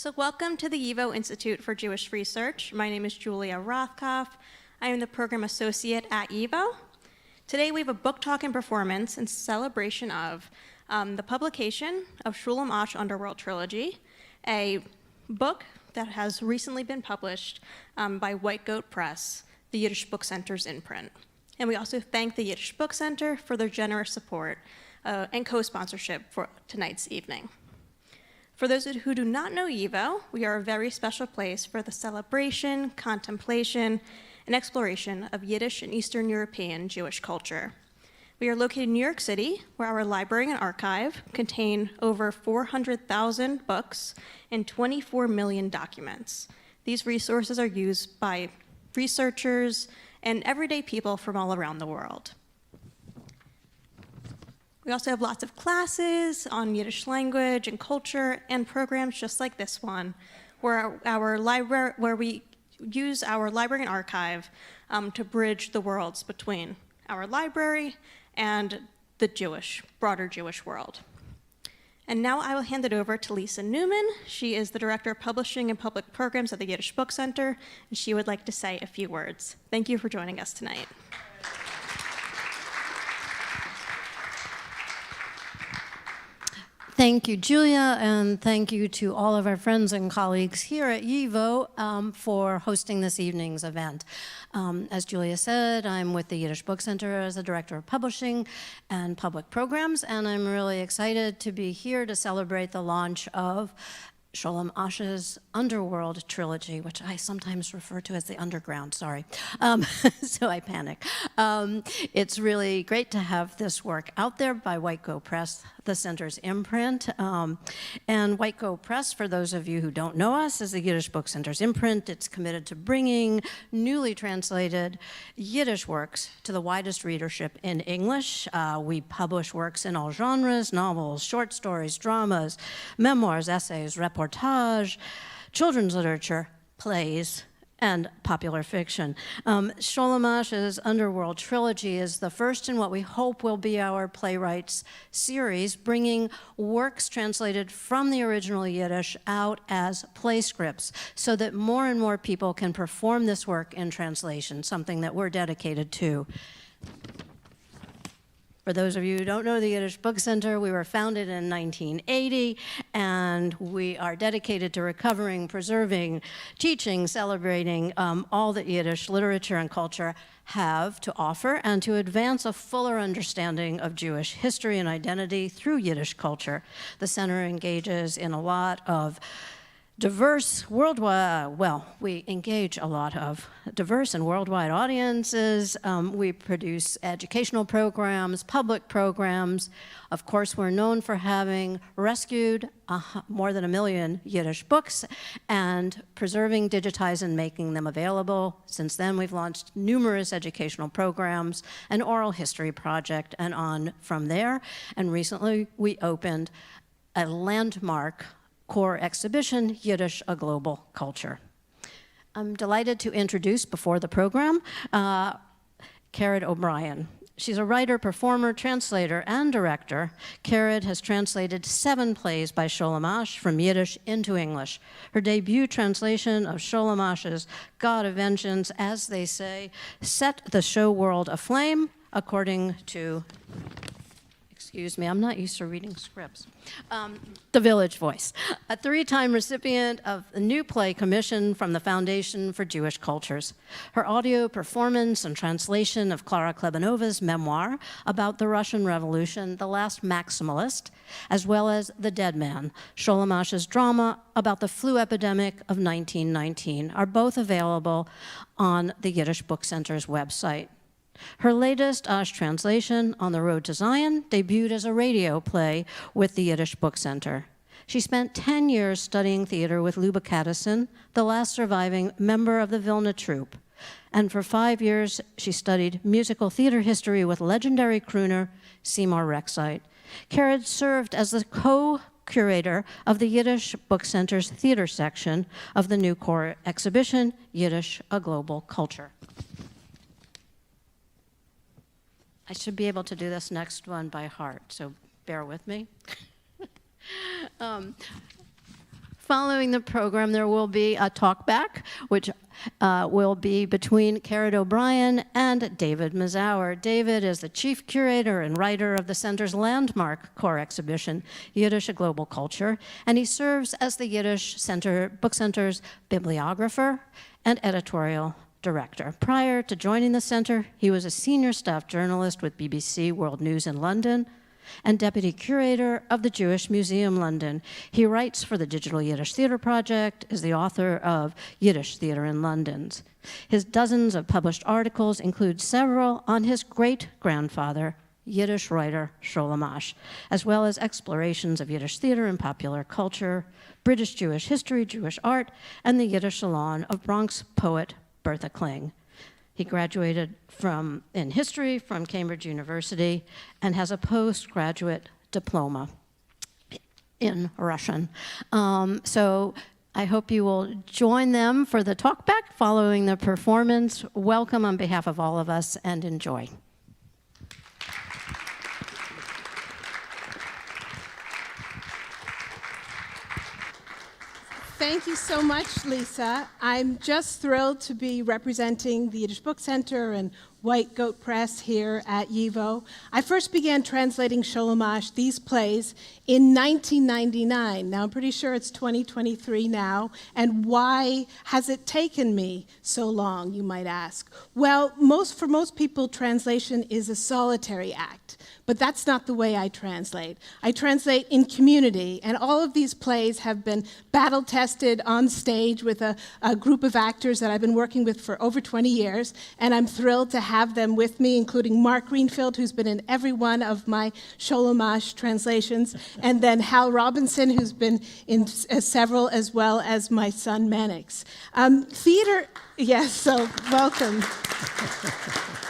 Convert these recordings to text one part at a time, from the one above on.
So welcome to the YIVO Institute for Jewish Research. My name is Julia Rothkopf. I am the program associate at YIVO. Today we have a book talk and performance in celebration of the publication of Sholem Asch Underworld Trilogy, a book that has recently been published by White Goat Press, the Yiddish Book Center's imprint. And we also thank the Yiddish Book Center for their generous support and co-sponsorship for tonight's evening. For those who do not know YIVO, we are a very special place for the celebration, contemplation, and exploration of Yiddish and Eastern European Jewish culture. We are located in New York City, where our library and archive contain over 400,000 books and 24 million documents. These resources are used by researchers and everyday people from all around the world. We also have lots of classes on Yiddish language and culture and programs just like this one, where we use our library and archive to bridge the worlds between our library and the broader Jewish world. And now I will hand it over to Lisa Newman. She is the Director of Publishing and Public Programs at the Yiddish Book Center, and she would like to say a few words. Thank you for joining us tonight. Thank you, Julia, and thank you to all of our friends and colleagues here at YIVO for hosting this evening's event. As Julia said, I'm with the Yiddish Book Center as the Director of Publishing and Public Programs, and I'm really excited to be here to celebrate the launch of Sholem Asch's Underworld Trilogy, which I sometimes refer to as the Underground, sorry. So I panic. It's really great to have this work out there by White Goat Press, the center's imprint. And White Goat Press, for those of you who don't know us, is the Yiddish Book Center's imprint. It's committed to bringing newly translated Yiddish works to the widest readership in English. We publish works in all genres: novels, short stories, dramas, memoirs, essays, reportage, children's literature, plays, and popular fiction. Sholem Asch's Underworld Trilogy is the first in what we hope will be our playwrights series, bringing works translated from the original Yiddish out as play scripts so that more and more people can perform this work in translation, something that we're dedicated to. For those of you who don't know the Yiddish Book Center, we were founded in 1980, and we are dedicated to recovering, preserving, teaching, celebrating all that Yiddish literature and culture have to offer, and to advance a fuller understanding of Jewish history and identity through Yiddish culture. The center engages in a lot of diverse worldwide, we engage a lot of diverse and worldwide audiences. We produce educational programs, public programs. Of course, we're known for having rescued more than 1 million Yiddish books and preserving, digitizing, and making them available. Since then, we've launched numerous educational programs, an oral history project, and on from there. And recently, we opened a landmark core exhibition, Yiddish, A Global Culture. I'm delighted to introduce before the program, Caraid O'Brien. She's a writer, performer, translator, and director. Caraid has translated 7 plays by Sholem Asch from Yiddish into English. Her debut translation of Sholem Asch's God of Vengeance, as they say, set the show world aflame, according to, excuse me, I'm not used to reading scripts. The Village Voice, a 3-time recipient of a new play commission from the Foundation for Jewish Cultures. Her audio performance and translation of Clara Klebanova's memoir about the Russian Revolution, The Last Maximalist, as well as The Dead Man, Sholem Asch's drama about the flu epidemic of 1919, are both available on the Yiddish Book Center's website. Her latest Asch translation, On the Road to Zion, debuted as a radio play with the Yiddish Book Center. She spent 10 years studying theater with Luba Cattison, the last surviving member of the Vilna troupe. And for 5 years, she studied musical theater history with legendary crooner Seymour Rexite. Caraid served as the co-curator of the Yiddish Book Center's theater section of the new core exhibition, Yiddish, A Global Culture. I should be able to do this next one by heart, so bear with me. Following the program, there will be a talkback, which will be between Caraid O'Brien and David Mazauer. David is the chief curator and writer of the Center's landmark core exhibition, Yiddish: A Global Culture, and he serves as the Yiddish Book Center's bibliographer and editorial director. Prior to joining the center, he was a senior staff journalist with BBC World News in London and deputy curator of the Jewish Museum London. He writes for the Digital Yiddish Theater Project, is the author of Yiddish Theater in London. His dozens of published articles include several on his great-grandfather, Yiddish writer Sholem Asch, as well as explorations of Yiddish theater and popular culture, British Jewish history, Jewish art, and the Yiddish salon of Bronx poet Bertha Kling. He graduated in history from Cambridge University and has a postgraduate diploma in Russian. So I hope you will join them for the talkback following the performance. Welcome on behalf of all of us and enjoy. Thank you so much, Lisa. I'm just thrilled to be representing the Yiddish Book Center and White Goat Press here at YIVO. I first began translating Sholem Asch, these plays, in 1999. Now, I'm pretty sure it's 2023 now. And why has it taken me so long, you might ask? Well, for most people, translation is a solitary act. But that's not the way I translate. I translate in community, and all of these plays have been battle-tested on stage with a group of actors that I've been working with for over 20 years, and I'm thrilled to have them with me, including Mark Greenfield, who's been in every one of my Sholem Asch translations, and then Hal Robinson, who's been in several, as well as my son Mannix. Theater, yes, so welcome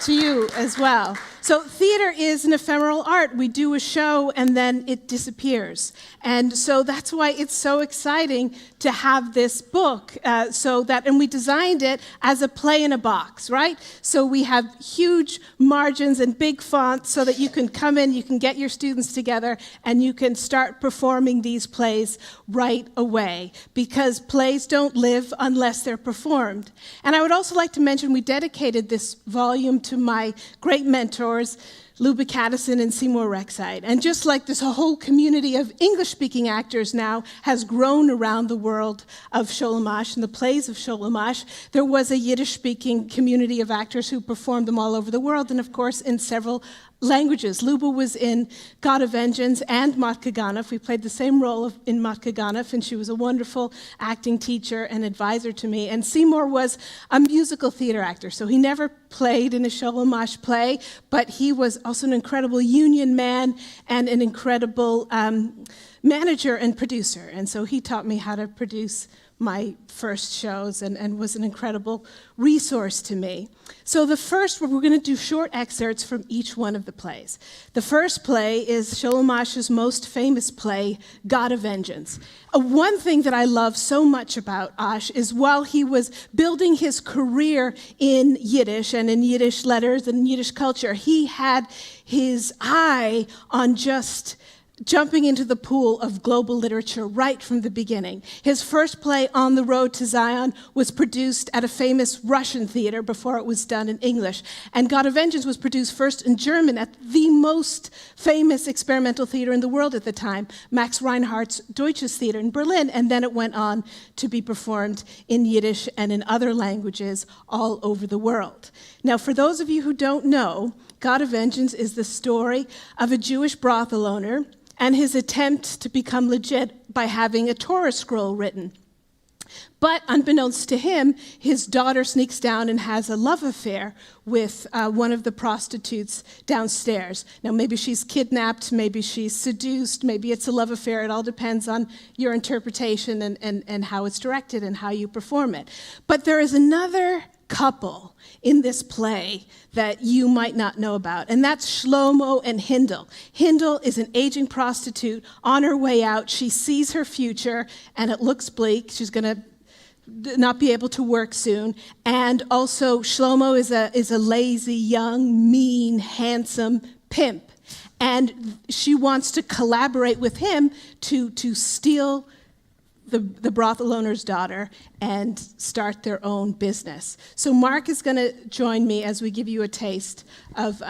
to you as well. So theater is an ephemeral art. We do a show and then it disappears. And so that's why it's so exciting to have this book. And we designed it as a play in a box, right? So we have huge margins and big fonts so that you can come in, you can get your students together, and you can start performing these plays right away. Because plays don't live unless they're performed. And I would also like to mention we dedicated this volume to my great mentors, Lou Caddison and Seymour Rexide. And just like this whole community of English-speaking actors now has grown around the world of Sholem Asch and the plays of Sholem Asch, there was a Yiddish-speaking community of actors who performed them all over the world, and of course in several languages. Luba was in God of Vengeance and Motke Thief. We played the same role in Motke Thief, and she was a wonderful acting teacher and advisor to me. And Seymour was a musical theater actor, so he never played in a Sholem Asch play, but he was also an incredible union man and an incredible manager and producer. And so he taught me how to produce my first shows and was an incredible resource to me. So we're going to do short excerpts from each one of the plays. The first play is Sholem Asch's most famous play, God of Vengeance. One thing that I love so much about Asch is while he was building his career in Yiddish and in Yiddish letters and Yiddish culture, he had his eye on just jumping into the pool of global literature right from the beginning. His first play, On the Road to Zion, was produced at a famous Russian theater before it was done in English. And God of Vengeance was produced first in German at the most famous experimental theater in the world at the time, Max Reinhardt's Deutsches Theater in Berlin, and then it went on to be performed in Yiddish and in other languages all over the world. Now, for those of you who don't know, God of Vengeance is the story of a Jewish brothel owner and his attempt to become legit by having a Torah scroll written. But unbeknownst to him, his daughter sneaks down and has a love affair with one of the prostitutes downstairs. Now, maybe she's kidnapped, maybe she's seduced, maybe it's a love affair. It all depends on your interpretation and how it's directed and how you perform it. But there is another couple in this play that you might not know about, and that's Shlomo and Hindel. Hindel is an aging prostitute on her way out. She sees her future, and it looks bleak. She's going to not be able to work soon. And also, Shlomo is a lazy, young, mean, handsome pimp, and she wants to collaborate with him to steal the brothel owner's daughter and start their own business. So Mark is going to join me as we give you a taste of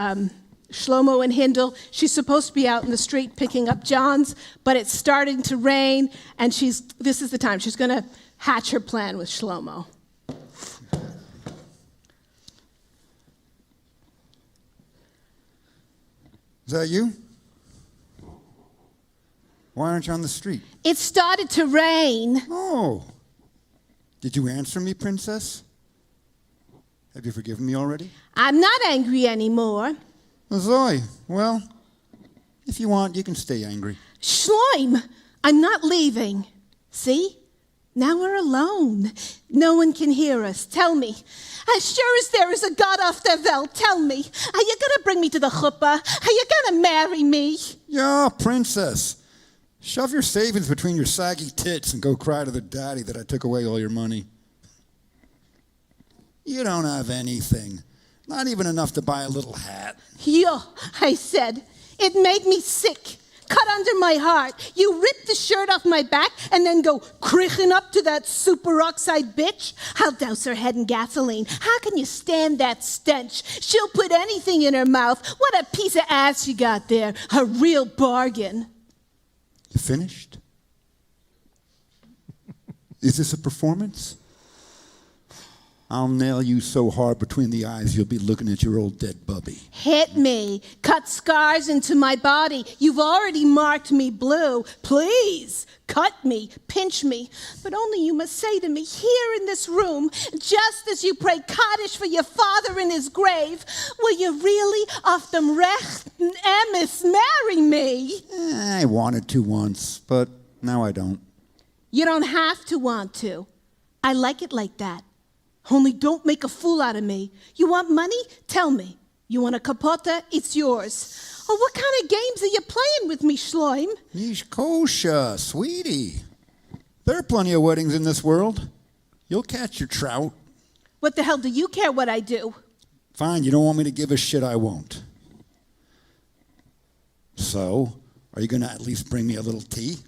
Shlomo and Hindel. She's supposed to be out in the street picking up Johns, but it's starting to rain, and this is the time. She's going to hatch her plan with Shlomo. Is that you? Why aren't you on the street? It started to rain. Oh. Did you answer me, princess? Have you forgiven me already? I'm not angry anymore. Zoe, well, if you want, you can stay angry. Shloim, I'm not leaving. See? Now we're alone. No one can hear us. Tell me, as sure as there is a God off the Welt, tell me, are you going to bring me to the chuppah? Are you going to marry me? Yeah, princess. Shove your savings between your saggy tits and go cry to the daddy that I took away all your money. You don't have anything. Not even enough to buy a little hat. Yo, I said, it made me sick. Cut under my heart. You rip the shirt off my back and then go krichin up to that superoxide bitch? I'll douse her head in gasoline. How can you stand that stench? She'll put anything in her mouth. What a piece of ass you got there. A real bargain. You finished? Is this a performance? I'll nail you so hard between the eyes you'll be looking at your old dead bubby. Hit me. Cut scars into my body. You've already marked me blue. Please, cut me, pinch me. But only you must say to me here in this room, just as you pray Kaddish for your father in his grave, will you really, off dem rechten emes, marry me? I wanted to once, but now I don't. You don't have to want to. I like it like that. Only don't make a fool out of me. You want money? Tell me. You want a kapota? It's yours. Oh, what kind of games are you playing with me, Shloim? Yishkosha, sweetie. There are plenty of weddings in this world. You'll catch your trout. What the hell do you care what I do? Fine, you don't want me to give a shit, I won't. So, are you going to at least bring me a little tea?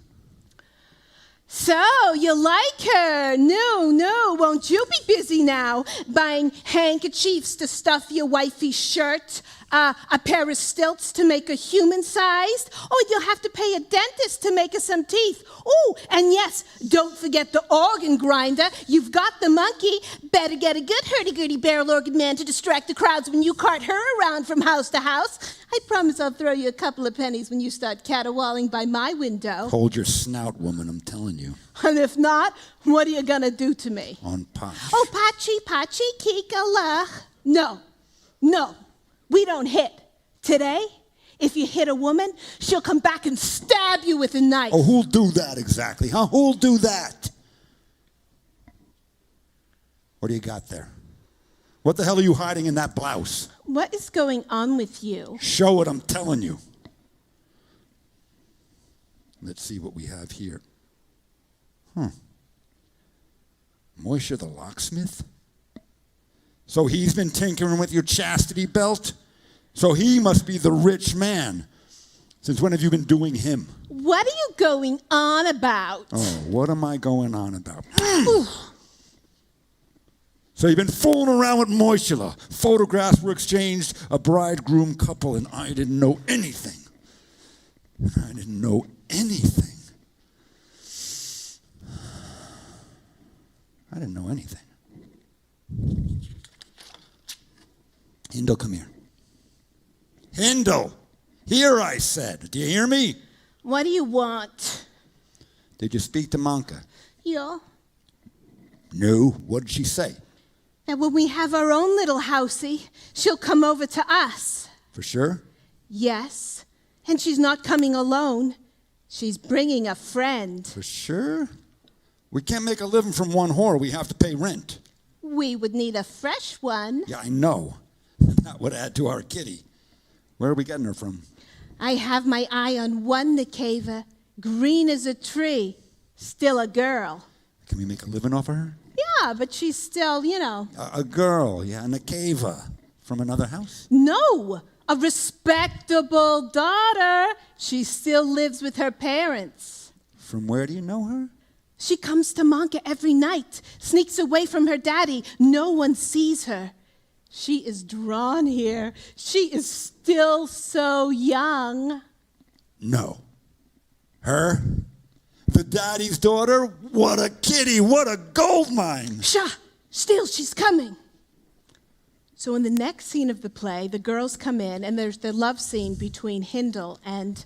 So, you like her? No, won't you be busy now? Buying handkerchiefs to stuff your wifey's shirt? A pair of stilts to make her human-sized? Oh, you'll have to pay a dentist to make her some teeth. Oh, and yes, don't forget the organ grinder. You've got the monkey. Better get a good hurdy-gurdy barrel organ man to distract the crowds when you cart her around from house to house. I promise I'll throw you a couple of pennies when you start caterwauling by my window. Hold your snout, woman, I'm telling you. And if not, what are you going to do to me? On Patch. Oh, Pachi, Kikala. No, we don't hit. Today, if you hit a woman, she'll come back and stab you with a knife. Oh, who'll do that exactly, huh? Who'll do that? What do you got there? What the hell are you hiding in that blouse? What is going on with you? Show it, I'm telling you. Let's see what we have here. Moshe the locksmith? So he's been tinkering with your chastity belt? So he must be the rich man. Since when have you been doing him? What are you going on about? Oh, what am I going on about? So you've been fooling around with Moishela. Photographs were exchanged, a bride-groom couple, and I didn't know anything. I didn't know anything. I didn't know anything. Hindel, come here. Hindel! Here, I said. Do you hear me? What do you want? Did you speak to Manka? Yeah. No. What did she say? That when we have our own little housey, she'll come over to us. For sure? Yes. And she's not coming alone. She's bringing a friend. For sure? We can't make a living from one whore. We have to pay rent. We would need a fresh one. Yeah, I know. That would add to our kitty. Where are we getting her from? I have my eye on one Nekeva, green as a tree, still a girl. Can we make a living off of her? Yeah, but she's still, A girl, yeah, Nekeva. From another house? No, a respectable daughter. She still lives with her parents. From where do you know her? She comes to Motke every night, sneaks away from her daddy. No one sees her. She is drawn here. She is still so young. No. Her? The daddy's daughter? What a kitty, what a gold mine. Psha! Still, she's coming. So in the next scene of the play, the girls come in, and there's the love scene between Hindel and,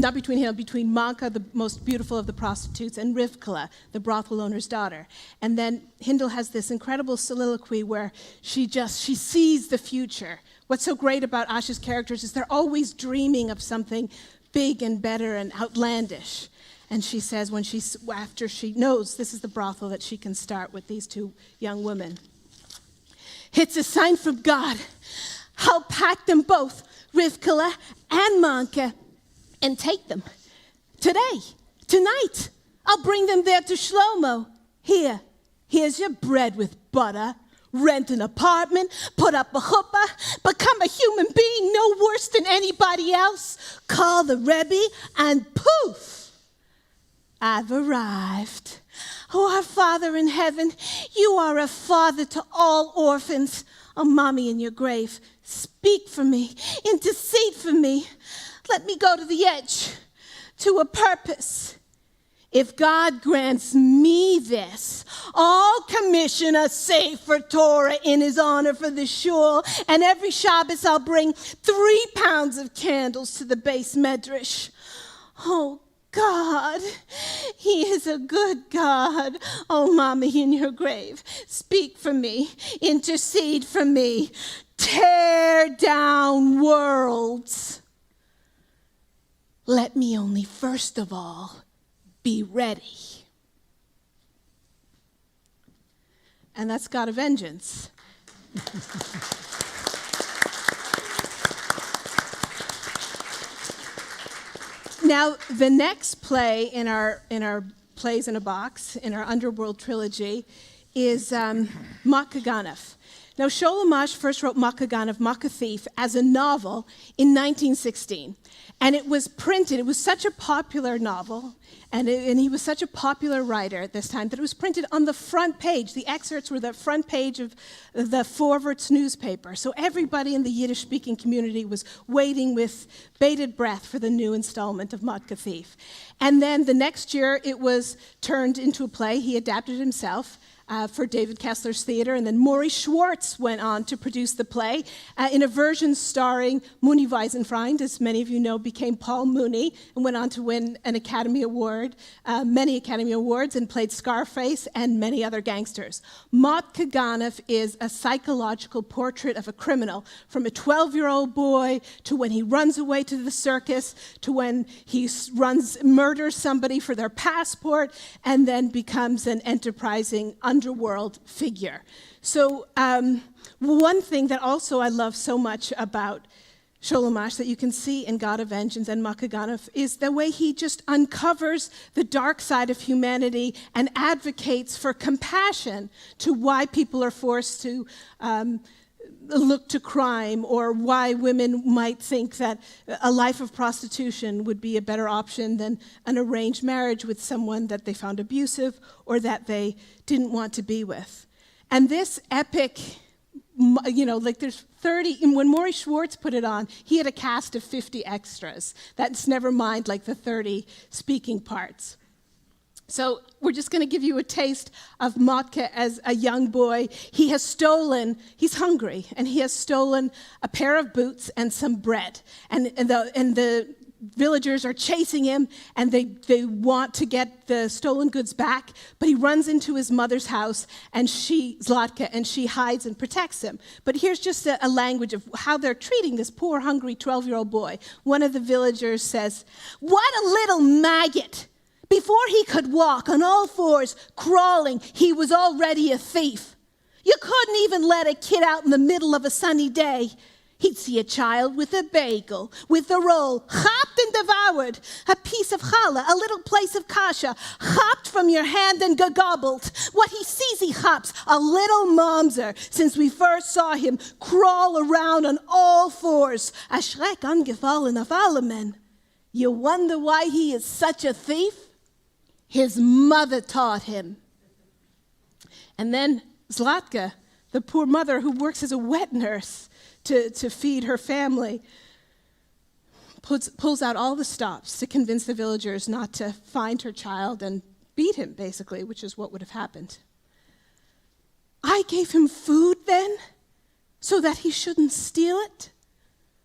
between Motke, the most beautiful of the prostitutes, and Rivkala, the brothel owner's daughter. And then Hindel has this incredible soliloquy where she sees the future. What's so great about Asch's characters is they're always dreaming of something big and better and outlandish. And she says after she knows this is the brothel that she can start with these two young women. It's a sign from God. I'll pack them both, Rivkala and Motke, and take them. Today, tonight, I'll bring them there to Shlomo. Here's your bread with butter. Rent an apartment, put up a chuppah, become a human being no worse than anybody else. Call the Rebbe, and poof, I've arrived. Oh, our Father in heaven, you are a father to all orphans. Oh, Mommy in your grave, speak for me, intercede for me. Let me go to the edge, to a purpose. If God grants me this, I'll commission a Sefer Torah in his honor for the shul, and every Shabbos I'll bring 3 pounds of candles to the base medrash. Oh, God, he is a good God. Oh, Mommy in your grave, speak for me, intercede for me, tear down worlds. Let me only first of all be ready. And that's God of Vengeance. Now, the next play in our Plays in a Box, in our Underworld Trilogy, is Motke Thief. Now, Sholem Asch first wrote Motke Thief, as a novel in 1916. And it was printed, it was such a popular novel, and he was such a popular writer at this time, that it was printed on the front page. The excerpts were the front page of the Vorwärts newspaper. So everybody in the Yiddish-speaking community was waiting with bated breath for the new installment of Motke Thief. And then the next year, it was turned into a play. He adapted it himself. For David Kessler's theater, and then Maury Schwartz went on to produce the play in a version starring Mooney Weisenfreund, as many of you know, became Paul Mooney, and went on to win an Academy Award, many Academy Awards, and played Scarface and many other gangsters. Motke Thief is a psychological portrait of a criminal, from a 12-year-old boy to when he runs away to the circus, to when he murders somebody for their passport, and then becomes an enterprising underworld figure. So one thing that also I love so much about Sholem Asch that you can see in God of Vengeance and Motke Thief is the way he just uncovers the dark side of humanity and advocates for compassion to why people are forced to look to crime, or why women might think that a life of prostitution would be a better option than an arranged marriage with someone that they found abusive or that they didn't want to be with. And this epic, there's 30, and when Maury Schwartz put it on, he had a cast of 50 extras. That's never mind the 30 speaking parts. So we're just going to give you a taste of Motke as a young boy. He's hungry, and he has stolen a pair of boots and some bread. And the villagers are chasing him, and they want to get the stolen goods back, but he runs into his mother's house, and Zlatka, and she hides and protects him. But here's just a language of how they're treating this poor, hungry 12-year-old boy. One of the villagers says, "What a little maggot! Before he could walk on all fours, crawling, he was already a thief. You couldn't even let a kid out in the middle of a sunny day. He'd see a child with a bagel, with a roll, chopped and devoured, a piece of challah, a little place of kasha, chopped from your hand and gobbled. What he sees, he hops, a little mamzer, since we first saw him crawl around on all fours, a schreck angefallen auf alle men. You wonder why he is such a thief? His mother taught him. And then Zlatka, the poor mother who works as a wet nurse to feed her family, pulls out all the stops to convince the villagers not to find her child and beat him, basically, which is what would have happened. I gave him food then, so that he shouldn't steal it.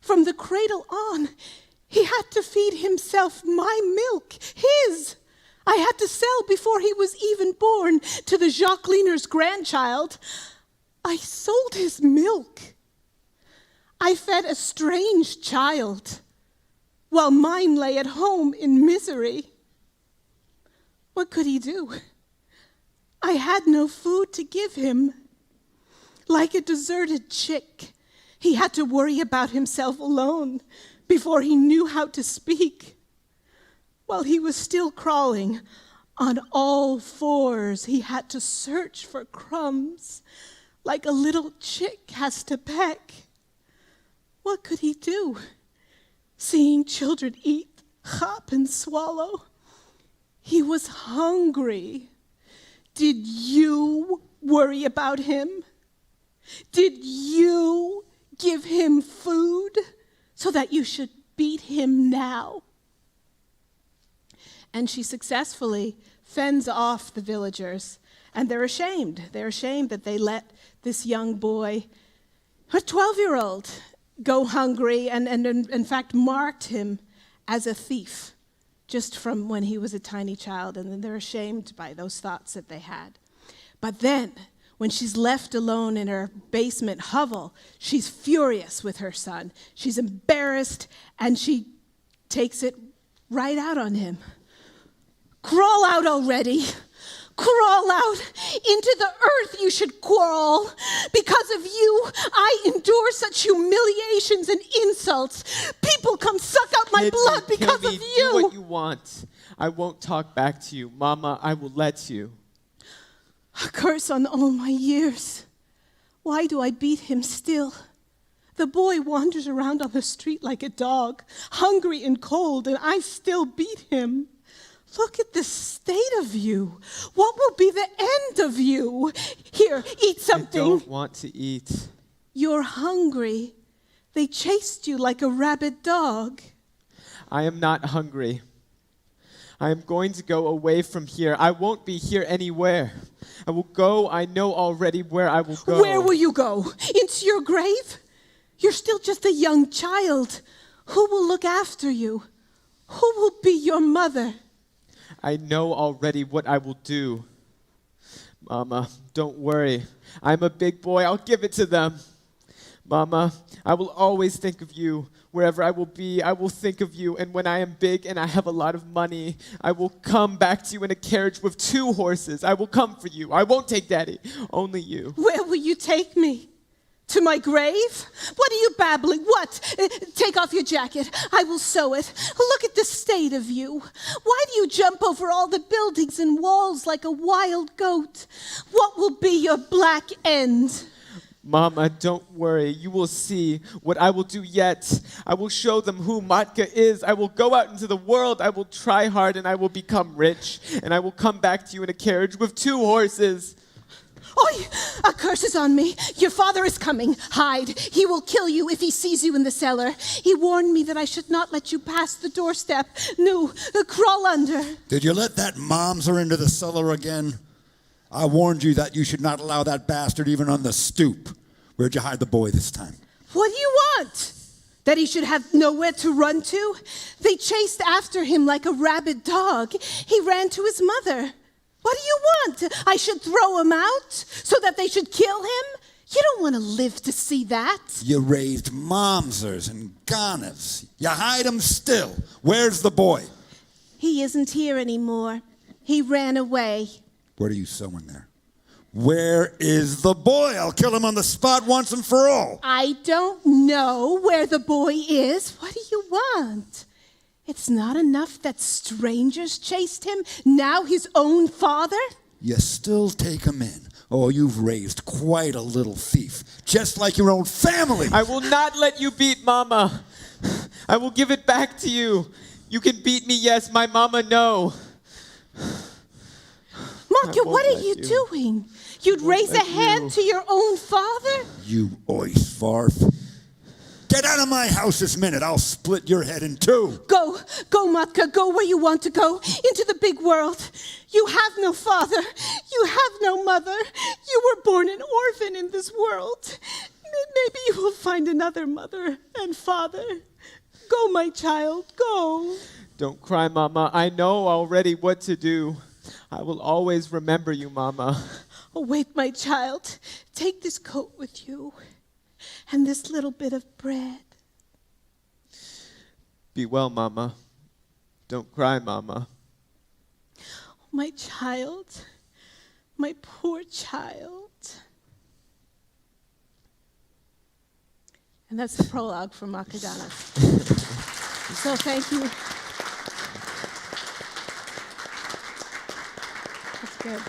From the cradle on, he had to feed himself my milk, his. I had to sell before he was even born to the Jacqueliner's grandchild. I sold his milk. I fed a strange child, while mine lay at home in misery. What could he do? I had no food to give him. Like a deserted chick, he had to worry about himself alone before he knew how to speak. While he was still crawling on all fours, he had to search for crumbs like a little chick has to peck. What could he do? Seeing children eat, hop, and swallow. He was hungry. Did you worry about him? Did you give him food so that you should beat him now? And she successfully fends off the villagers, and they're ashamed. They're ashamed that they let this young boy, a 12-year-old, go hungry and in fact marked him as a thief just from when he was a tiny child, and then they're ashamed by those thoughts that they had. But then, when she's left alone in her basement hovel, she's furious with her son. She's embarrassed, and she takes it right out on him. Crawl out already. Crawl out into the earth, you should crawl. Because of you, I endure such humiliations and insults. People come suck out my blood because of you. Do what you want. I won't talk back to you. Mama, I will let you. A curse on all my years. Why do I beat him still? The boy wanders around on the street like a dog, hungry and cold, and I still beat him. Look at the state of you. What will be the end of you? Here, eat something. I don't want to eat. You're hungry. They chased you like a rabid dog. I am not hungry. I am going to go away from here. I won't be here anywhere. I will go. I know already where I will go. Where will you go? Into your grave? You're still just a young child. Who will look after you? Who will be your mother? I know already what I will do. Mama, don't worry. I'm a big boy. I'll give it to them. Mama, I will always think of you. Wherever I will be, I will think of you. And when I am big and I have a lot of money, I will come back to you in a carriage with 2 horses. I will come for you. I won't take Daddy, only you. Where will you take me? To my grave? What are you babbling? What? Take off your jacket. I will sew it. Look at the state of you. Why do you jump over all the buildings and walls like a wild goat? What will be your black end? Mama, don't worry. You will see what I will do yet. I will show them who Motke is. I will go out into the world. I will try hard and I will become rich. And I will come back to you in a carriage with 2 horses. Oi! A curse is on me. Your father is coming. Hide. He will kill you if he sees you in the cellar. He warned me that I should not let you pass the doorstep. No, crawl under. Did you let that momser into the cellar again? I warned you that you should not allow that bastard even on the stoop. Where'd you hide the boy this time? What do you want? That he should have nowhere to run to? They chased after him like a rabid dog. He ran to his mother. What do you want? I should throw him out so that they should kill him? You don't want to live to see that. You raised momsers and goners. You hide him still. Where's the boy? He isn't here anymore. He ran away. What are you sewing there? Where is the boy? I'll kill him on the spot once and for all. I don't know where the boy is. What do you want? It's not enough that strangers chased him, now his own father? You still take him in. Oh, you've raised quite a little thief, just like your own family. I will not let you beat Mama. I will give it back to you. You can beat me, yes. My mama, no. Motke, won't what are let you you. doing? You'd raise a let hand you. to your own father? You ois farf. Get out of my house this minute. I'll split your head in two. Go, Motke, go where you want to go, into the big world. You have no father. You have no mother. You were born an orphan in this world. Maybe you will find another mother and father. Go, my child, go. Don't cry, Mama. I know already what to do. I will always remember you, Mama. Oh, wait, my child. Take this coat with you and this little bit of bread. Be well, Mama. Don't cry, Mama. Oh, my child, my poor child. And that's the prologue from Makadana. So thank you. That's good.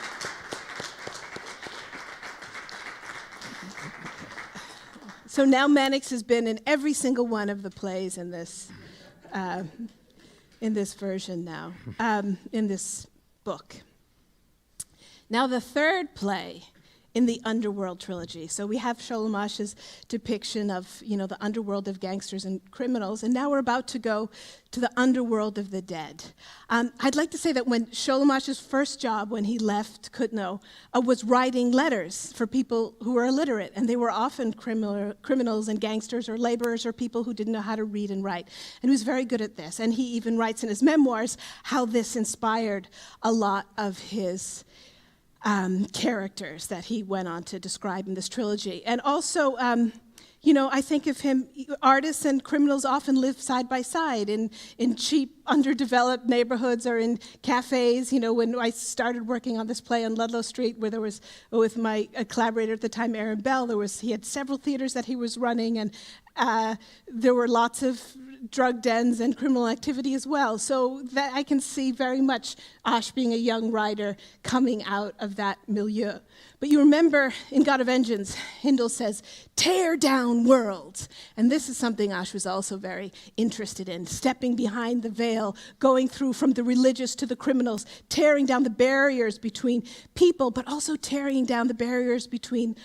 So now Mannix has been in every single one of the plays in this version now, in this book. Now the third play in the Underworld Trilogy. So we have Sholem Asch's depiction of, the underworld of gangsters and criminals, and now we're about to go to the underworld of the dead. I'd like to say that when Sholem Asch's first job, when he left Kutno, was writing letters for people who were illiterate, and they were often criminals and gangsters or laborers or people who didn't know how to read and write. And he was very good at this, and he even writes in his memoirs how this inspired a lot of his characters that he went on to describe in this trilogy. And also, I think of him, artists and criminals often live side by side in cheap, underdeveloped neighborhoods or in cafes. When I started working on this play on Ludlow Street, where there was, with my collaborator at the time, Aaron Bell, he had several theaters that he was running, and there were lots of drug dens and criminal activity as well. So that I can see very much Asch being a young writer coming out of that milieu. But you remember in God of Vengeance, Hindle says, tear down worlds. And this is something Asch was also very interested in, stepping behind the veil, going through from the religious to the criminals, tearing down the barriers between people, but also tearing down the barriers between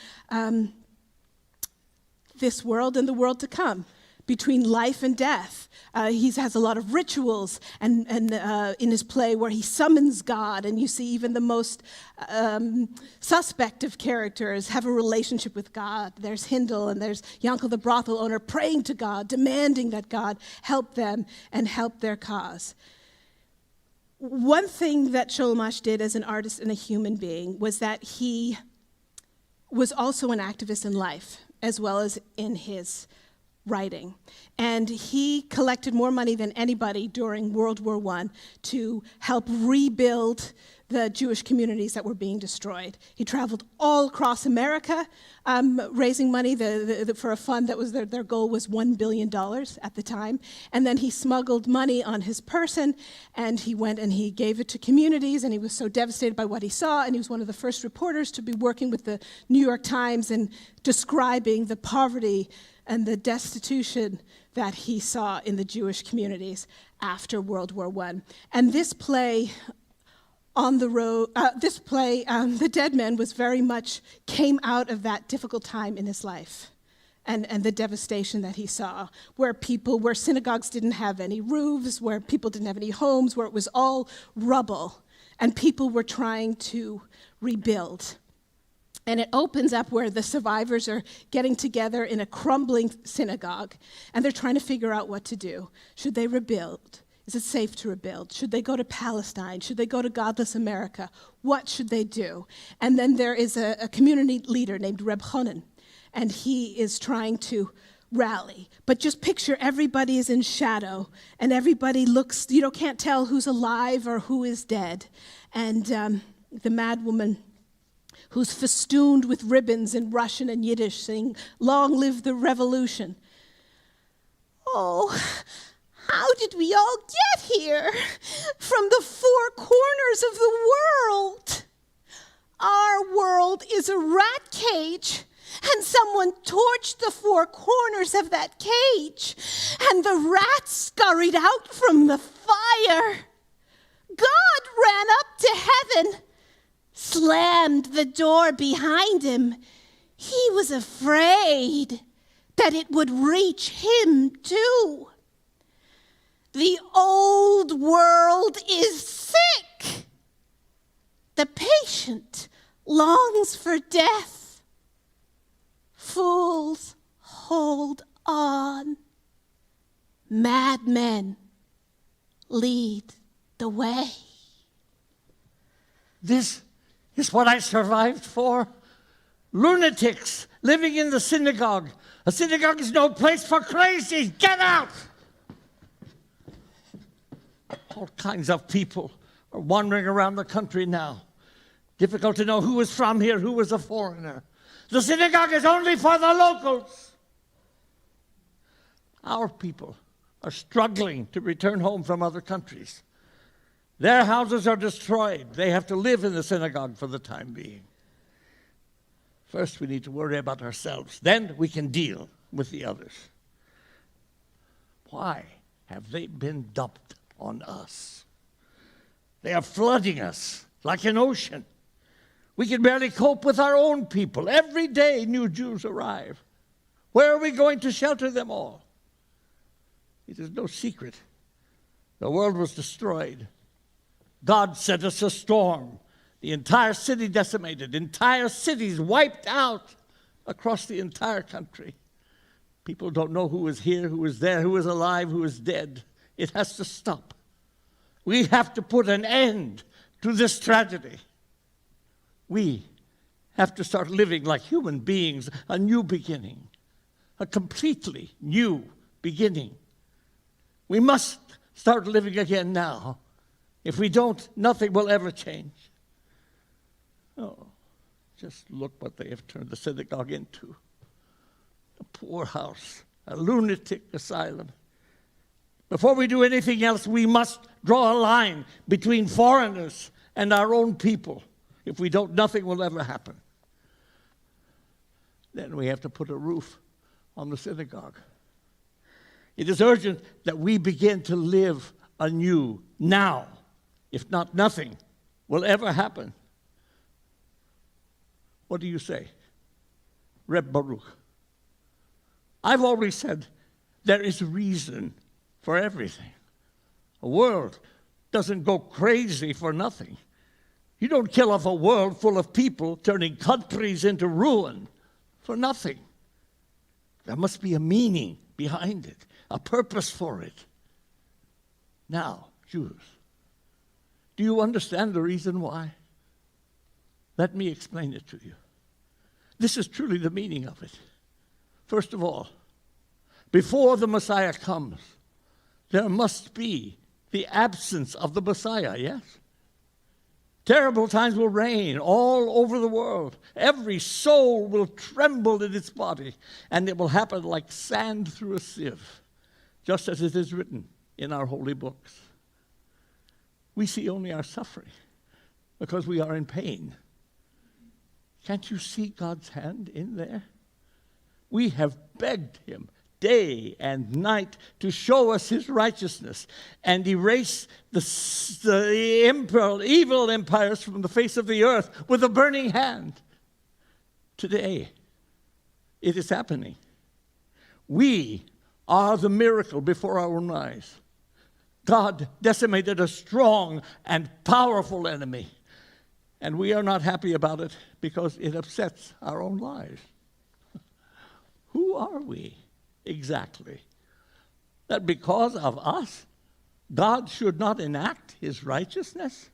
this world and the world to come, between life and death. He has a lot of rituals and in his play where he summons God, and you see even the most suspect of characters have a relationship with God. There's Hindle and there's Yankel the brothel owner praying to God, demanding that God help them and help their cause. One thing that Sholem Asch did as an artist and a human being was that he was also an activist in life as well as in his writing. And he collected more money than anybody during World War I to help rebuild the Jewish communities that were being destroyed. He traveled all across America raising money for a fund that was their goal was $1 billion at the time. And then he smuggled money on his person, and he went and he gave it to communities, and he was so devastated by what he saw, and he was one of the first reporters to be working with the New York Times and describing the poverty and the destitution that he saw in the Jewish communities after World War I. And this play, On the Road, The Dead Man, was very much came out of that difficult time in his life and the devastation that he saw, where synagogues didn't have any roofs, where people didn't have any homes, where it was all rubble, and people were trying to rebuild. And it opens up where the survivors are getting together in a crumbling synagogue, and they're trying to figure out what to do. Should they rebuild? Is it safe to rebuild? Should they go to Palestine? Should they go to godless America? What should they do? And then there is a community leader named Reb Chonen, and he is trying to rally. But just picture everybody is in shadow, and everybody looks, can't tell who's alive or who is dead. And the mad woman, who's festooned with ribbons in Russian and Yiddish, saying, "Long live the revolution." Oh, how did we all get here? From the four corners of the world. Our world is a rat cage, and someone torched the four corners of that cage, and the rats scurried out from the fire. God ran up to heaven, slammed the door behind him. He was afraid that it would reach him too. The old world is sick. The patient longs for death. Fools hold on. Madmen lead the way. This is what I survived for. Lunatics living in the synagogue. A synagogue is no place for crazies. Get out! All kinds of people are wandering around the country now. Difficult to know who was from here, who was a foreigner. The synagogue is only for the locals. Our people are struggling to return home from other countries. Their houses are destroyed. They have to live in the synagogue for the time being. First, we need to worry about ourselves. Then we can deal with the others. Why have they been dumped on us? They are flooding us like an ocean. We can barely cope with our own people. Every day, new Jews arrive. Where are we going to shelter them all? It is no secret. The world was destroyed. God sent us a storm. The entire city decimated. Entire cities wiped out across the entire country. People don't know who is here, who is there, who is alive, who is dead. It has to stop. We have to put an end to this tragedy. We have to start living like human beings, a new beginning, a completely new beginning. We must start living again now. If we don't, nothing will ever change. Oh, just look what they have turned the synagogue into. A poorhouse, a lunatic asylum. Before we do anything else, we must draw a line between foreigners and our own people. If we don't, nothing will ever happen. Then we have to put a roof on the synagogue. It is urgent that we begin to live anew now. If not, nothing will ever happen. What do you say, Reb Baruch? I've always said there is reason for everything. A world doesn't go crazy for nothing. You don't kill off a world full of people turning countries into ruin for nothing. There must be a meaning behind it, a purpose for it. Now, Jews, do you understand the reason why? Let me explain it to you. This is truly the meaning of it. First of all, before the Messiah comes, there must be the absence of the Messiah, yes? Terrible times will reign all over the world. Every soul will tremble in its body, and it will happen like sand through a sieve, just as it is written in our holy books. We see only our suffering because we are in pain. Can't you see God's hand in there? We have begged him day and night to show us his righteousness and erase the evil empires from the face of the earth with a burning hand. Today, it is happening. We are the miracle before our own eyes. God decimated a strong and powerful enemy, and we are not happy about it because it upsets our own lives. Who are we exactly? That because of us, God should not enact his righteousness?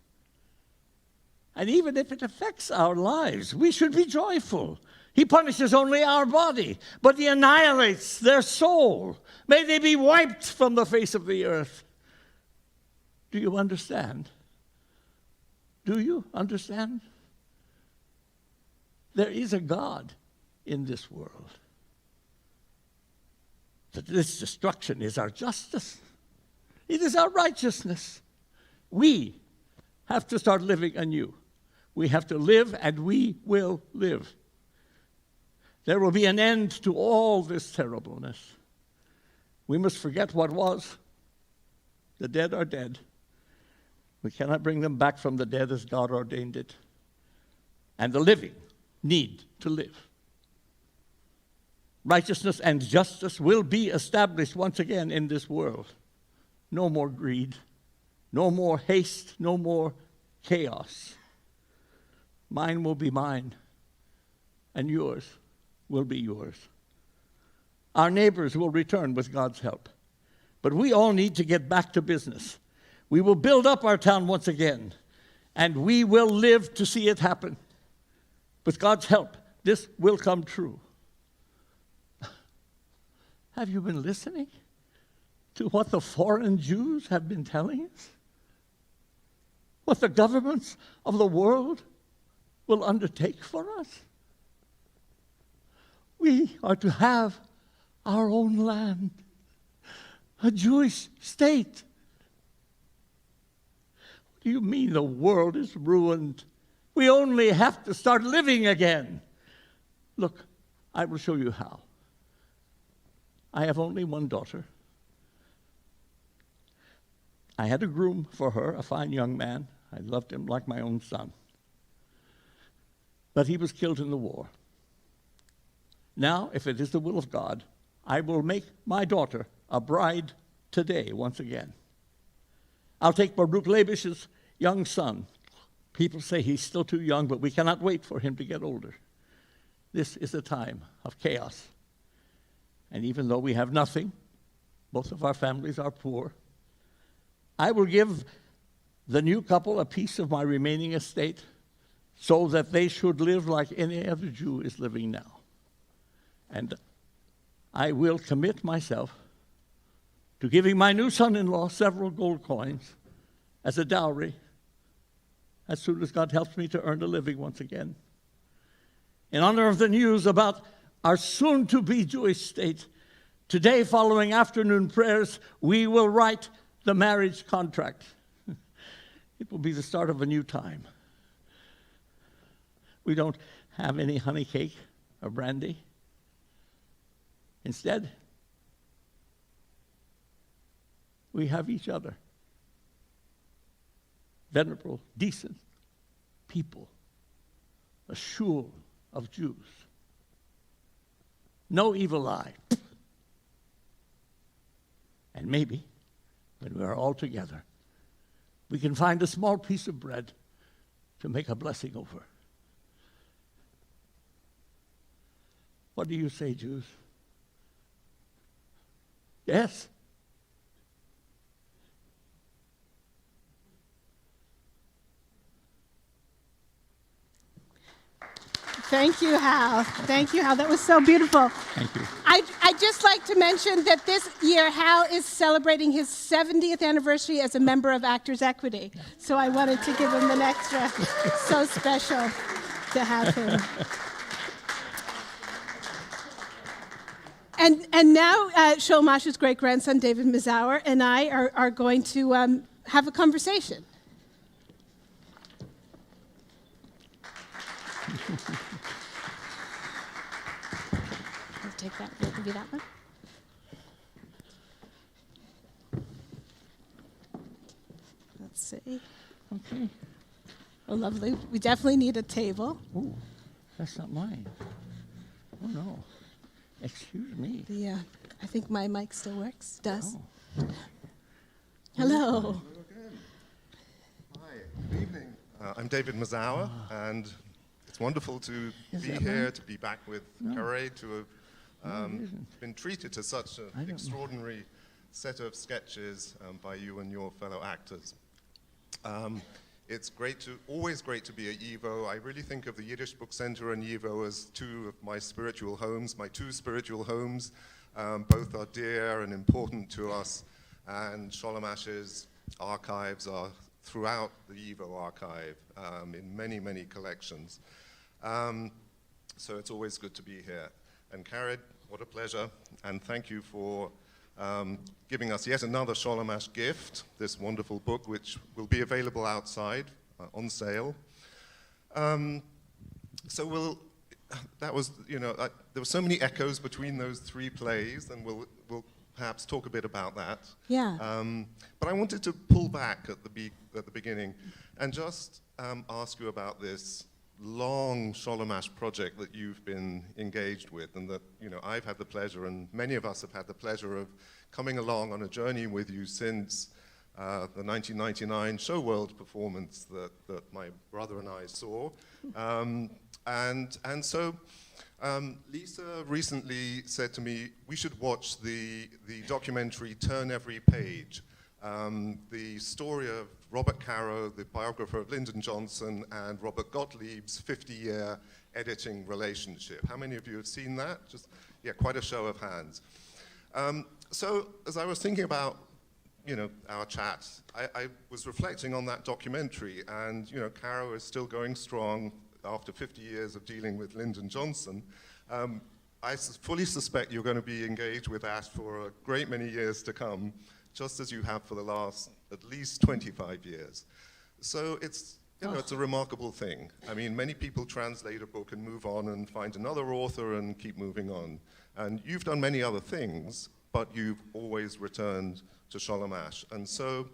And even if it affects our lives, we should be joyful. He punishes only our body, but he annihilates their soul. May they be wiped from the face of the earth. Do you understand? Do you understand? There is a God in this world. That this destruction is our justice. It is our righteousness. We have to start living anew. We have to live, and we will live. There will be an end to all this terribleness. We must forget what was. The dead are dead. We cannot bring them back from the dead as God ordained it. and the living need to live. Righteousness and justice will be established once again in this world. No more greed, no more haste, no more chaos. Mine will be mine, and yours will be yours. Our neighbors will return with God's help. But we all need to get back to business. We will build up our town once again, and we will live to see it happen. With God's help, this will come true. Have you been listening to what the foreign Jews have been telling us? What the governments of the world will undertake for us? We are to have our own land, a Jewish state. What do you mean the world is ruined? We only have to start living again. Look, I will show you how. I have only one daughter. I had a groom for her, a fine young man. I loved him like my own son. But he was killed in the war. Now, if it is the will of God, I will make my daughter a bride today once again. I'll take Baruch Leibish's young son. People say he's still too young, but we cannot wait for him to get older. This is a time of chaos. And even though we have nothing, both of our families are poor, I will give the new couple a piece of my remaining estate so that they should live like any other Jew is living now. And I will commit myself to giving my new son-in-law several gold coins as a dowry as soon as God helps me to earn a living once again. In honor of the news about our soon-to-be Jewish state, today, following afternoon prayers, we will write the marriage contract. It will be the start of a new time. We don't have any honey cake or brandy. Instead, we have each other. Venerable, decent people. A shul of Jews. No evil eye. And maybe, when we are all together, we can find a small piece of bread to make a blessing over. What do you say, Jews? Yes? Thank you, Hal. Thank you, Hal. That was so beautiful. Thank you. I'd just like to mention that this year, Hal is celebrating his 70th anniversary as a member of Actors Equity. So I wanted to give him an extra. So special to have him. And now, Sholem Asch's great-grandson, David Mazauer, and I are going to have a conversation. Take that. You can do that one. Let's see. Okay. Oh, lovely. We definitely need a table. Oh, that's not mine. Oh, no. Excuse me. I think my mic still works. Does. Oh. Hello. Hi, good evening. I'm David Mazauer, and it's wonderful to be here, to be back with Caraid, to have been treated to such an extraordinary set of sketches by you and your fellow actors. It's always great to be at YIVO. I really think of the Yiddish Book Center and YIVO as two of my spiritual homes, my two spiritual homes. Both are dear and important to us, and Sholem Asch's archives are throughout the YIVO archive in many, many collections. So it's always good to be here. And Caraid, what a pleasure, and thank you for giving us yet another Sholem Asch gift, this wonderful book, which will be available outside on sale. That was, there were so many echoes between those three plays, and we'll perhaps talk a bit about that. Yeah. But I wanted to pull back at the beginning and just ask you about this long Sholem Asch project that you've been engaged with, and that I've had the pleasure, and many of us have had the pleasure of coming along on a journey with you since the 1999 Show World performance that my brother and I saw. And so Lisa recently said to me, we should watch the documentary Turn Every Page, the story of Robert Caro, the biographer of Lyndon Johnson, and Robert Gottlieb's 50-year editing relationship. How many of you have seen that? Yeah, quite a show of hands. So as I was thinking about our chat, I was reflecting on that documentary, and Caro is still going strong after 50 years of dealing with Lyndon Johnson. I fully suspect you're going to be engaged with Asch for a great many years to come, just as you have for the last at least 25 years. So it's a remarkable thing. I mean, many people translate a book and move on and find another author and keep moving on. And you've done many other things, but you've always returned to Sholem Asch. And so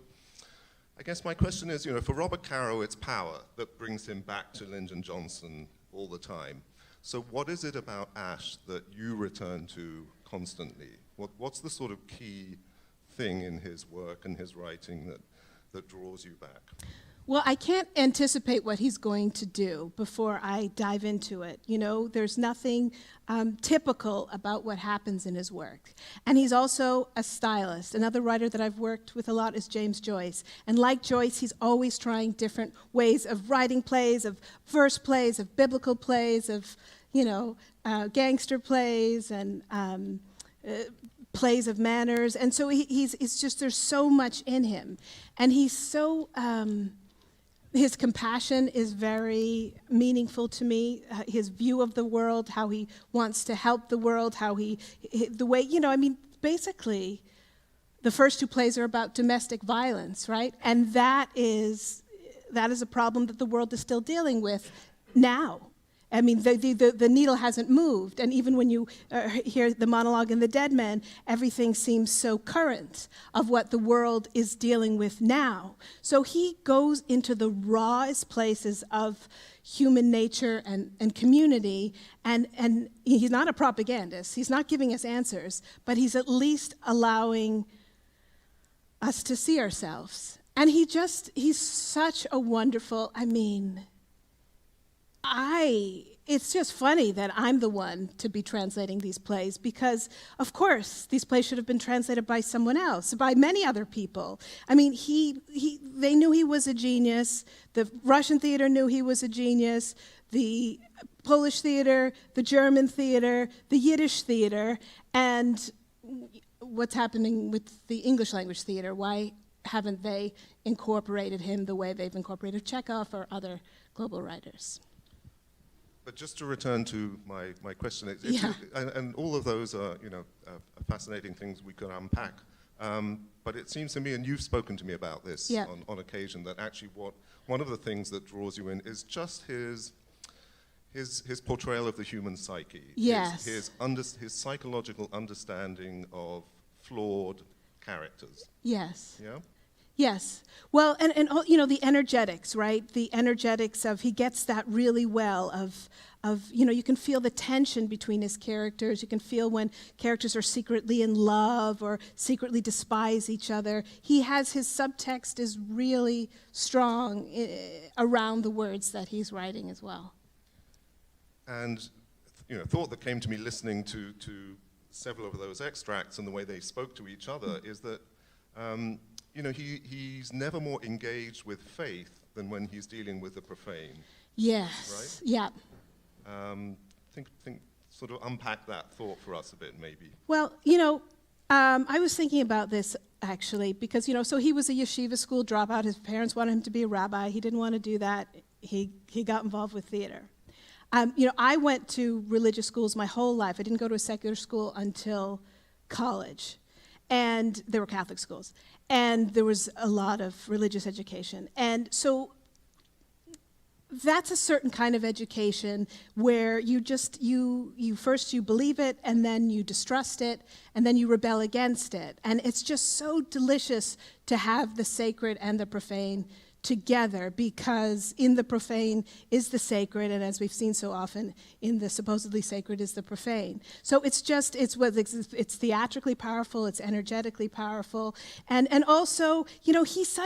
I guess my question is, for Robert Caro, it's power that brings him back to Lyndon Johnson all the time. So what is it about Asch that you return to constantly? What's the sort of key thing in his work and his writing that draws you back? Well, I can't anticipate what he's going to do before I dive into it. There's nothing typical about what happens in his work. And he's also a stylist. Another writer that I've worked with a lot is James Joyce. And like Joyce, he's always trying different ways of writing plays, of verse plays, of biblical plays, of, gangster plays, and plays of manners. And so it's just, there's so much in him. And he's so... his compassion is very meaningful to me. His view of the world, how he wants to help the world, basically, the first two plays are about domestic violence, right? And that is a problem that the world is still dealing with now. I mean, the needle hasn't moved, and even when you hear the monologue in The Dead Man, everything seems so current of what the world is dealing with now. So he goes into the rawest places of human nature and community, and he's not a propagandist. He's not giving us answers, but he's at least allowing us to see ourselves. And he's such a wonderful, it's just funny that I'm the one to be translating these plays because, of course, these plays should have been translated by someone else, by many other people. I mean, they knew he was a genius. The Russian theater knew he was a genius. The Polish theater, the German theater, the Yiddish theater, and what's happening with the English language theater? Why haven't they incorporated him the way they've incorporated Chekhov or other global writers? But just to return to my question, and all of those are fascinating things we could unpack. But it seems to me, and you've spoken to me about this on occasion, that actually one of the things that draws you in is just his portrayal of the human psyche. Yes. His psychological understanding of flawed characters. Yes. Yeah. Yes. Well, and the energetics, right? The energetics of, he gets that really well of you can feel the tension between his characters. You can feel when characters are secretly in love or secretly despise each other. His subtext is really strong around the words that he's writing as well. And, thought that came to me listening to several of those extracts and the way they spoke to each other is that, he's never more engaged with faith than when he's dealing with the profane. Yes. Right? Yeah. Think sort of unpack that thought for us a bit, maybe. Well, I was thinking about this actually because, so he was a yeshiva school dropout. His parents wanted him to be a rabbi. He didn't want to do that. He got involved with theater. I went to religious schools my whole life. I didn't go to a secular school until college. And there were Catholic schools. And there was a lot of religious education. And so that's a certain kind of education where you first believe it, and then you distrust it, and then you rebel against it. And it's just so delicious to have the sacred and the profane together, because in the profane is the sacred, and as we've seen so often, in the supposedly sacred is the profane. So it's theatrically powerful, it's energetically powerful, and also, he's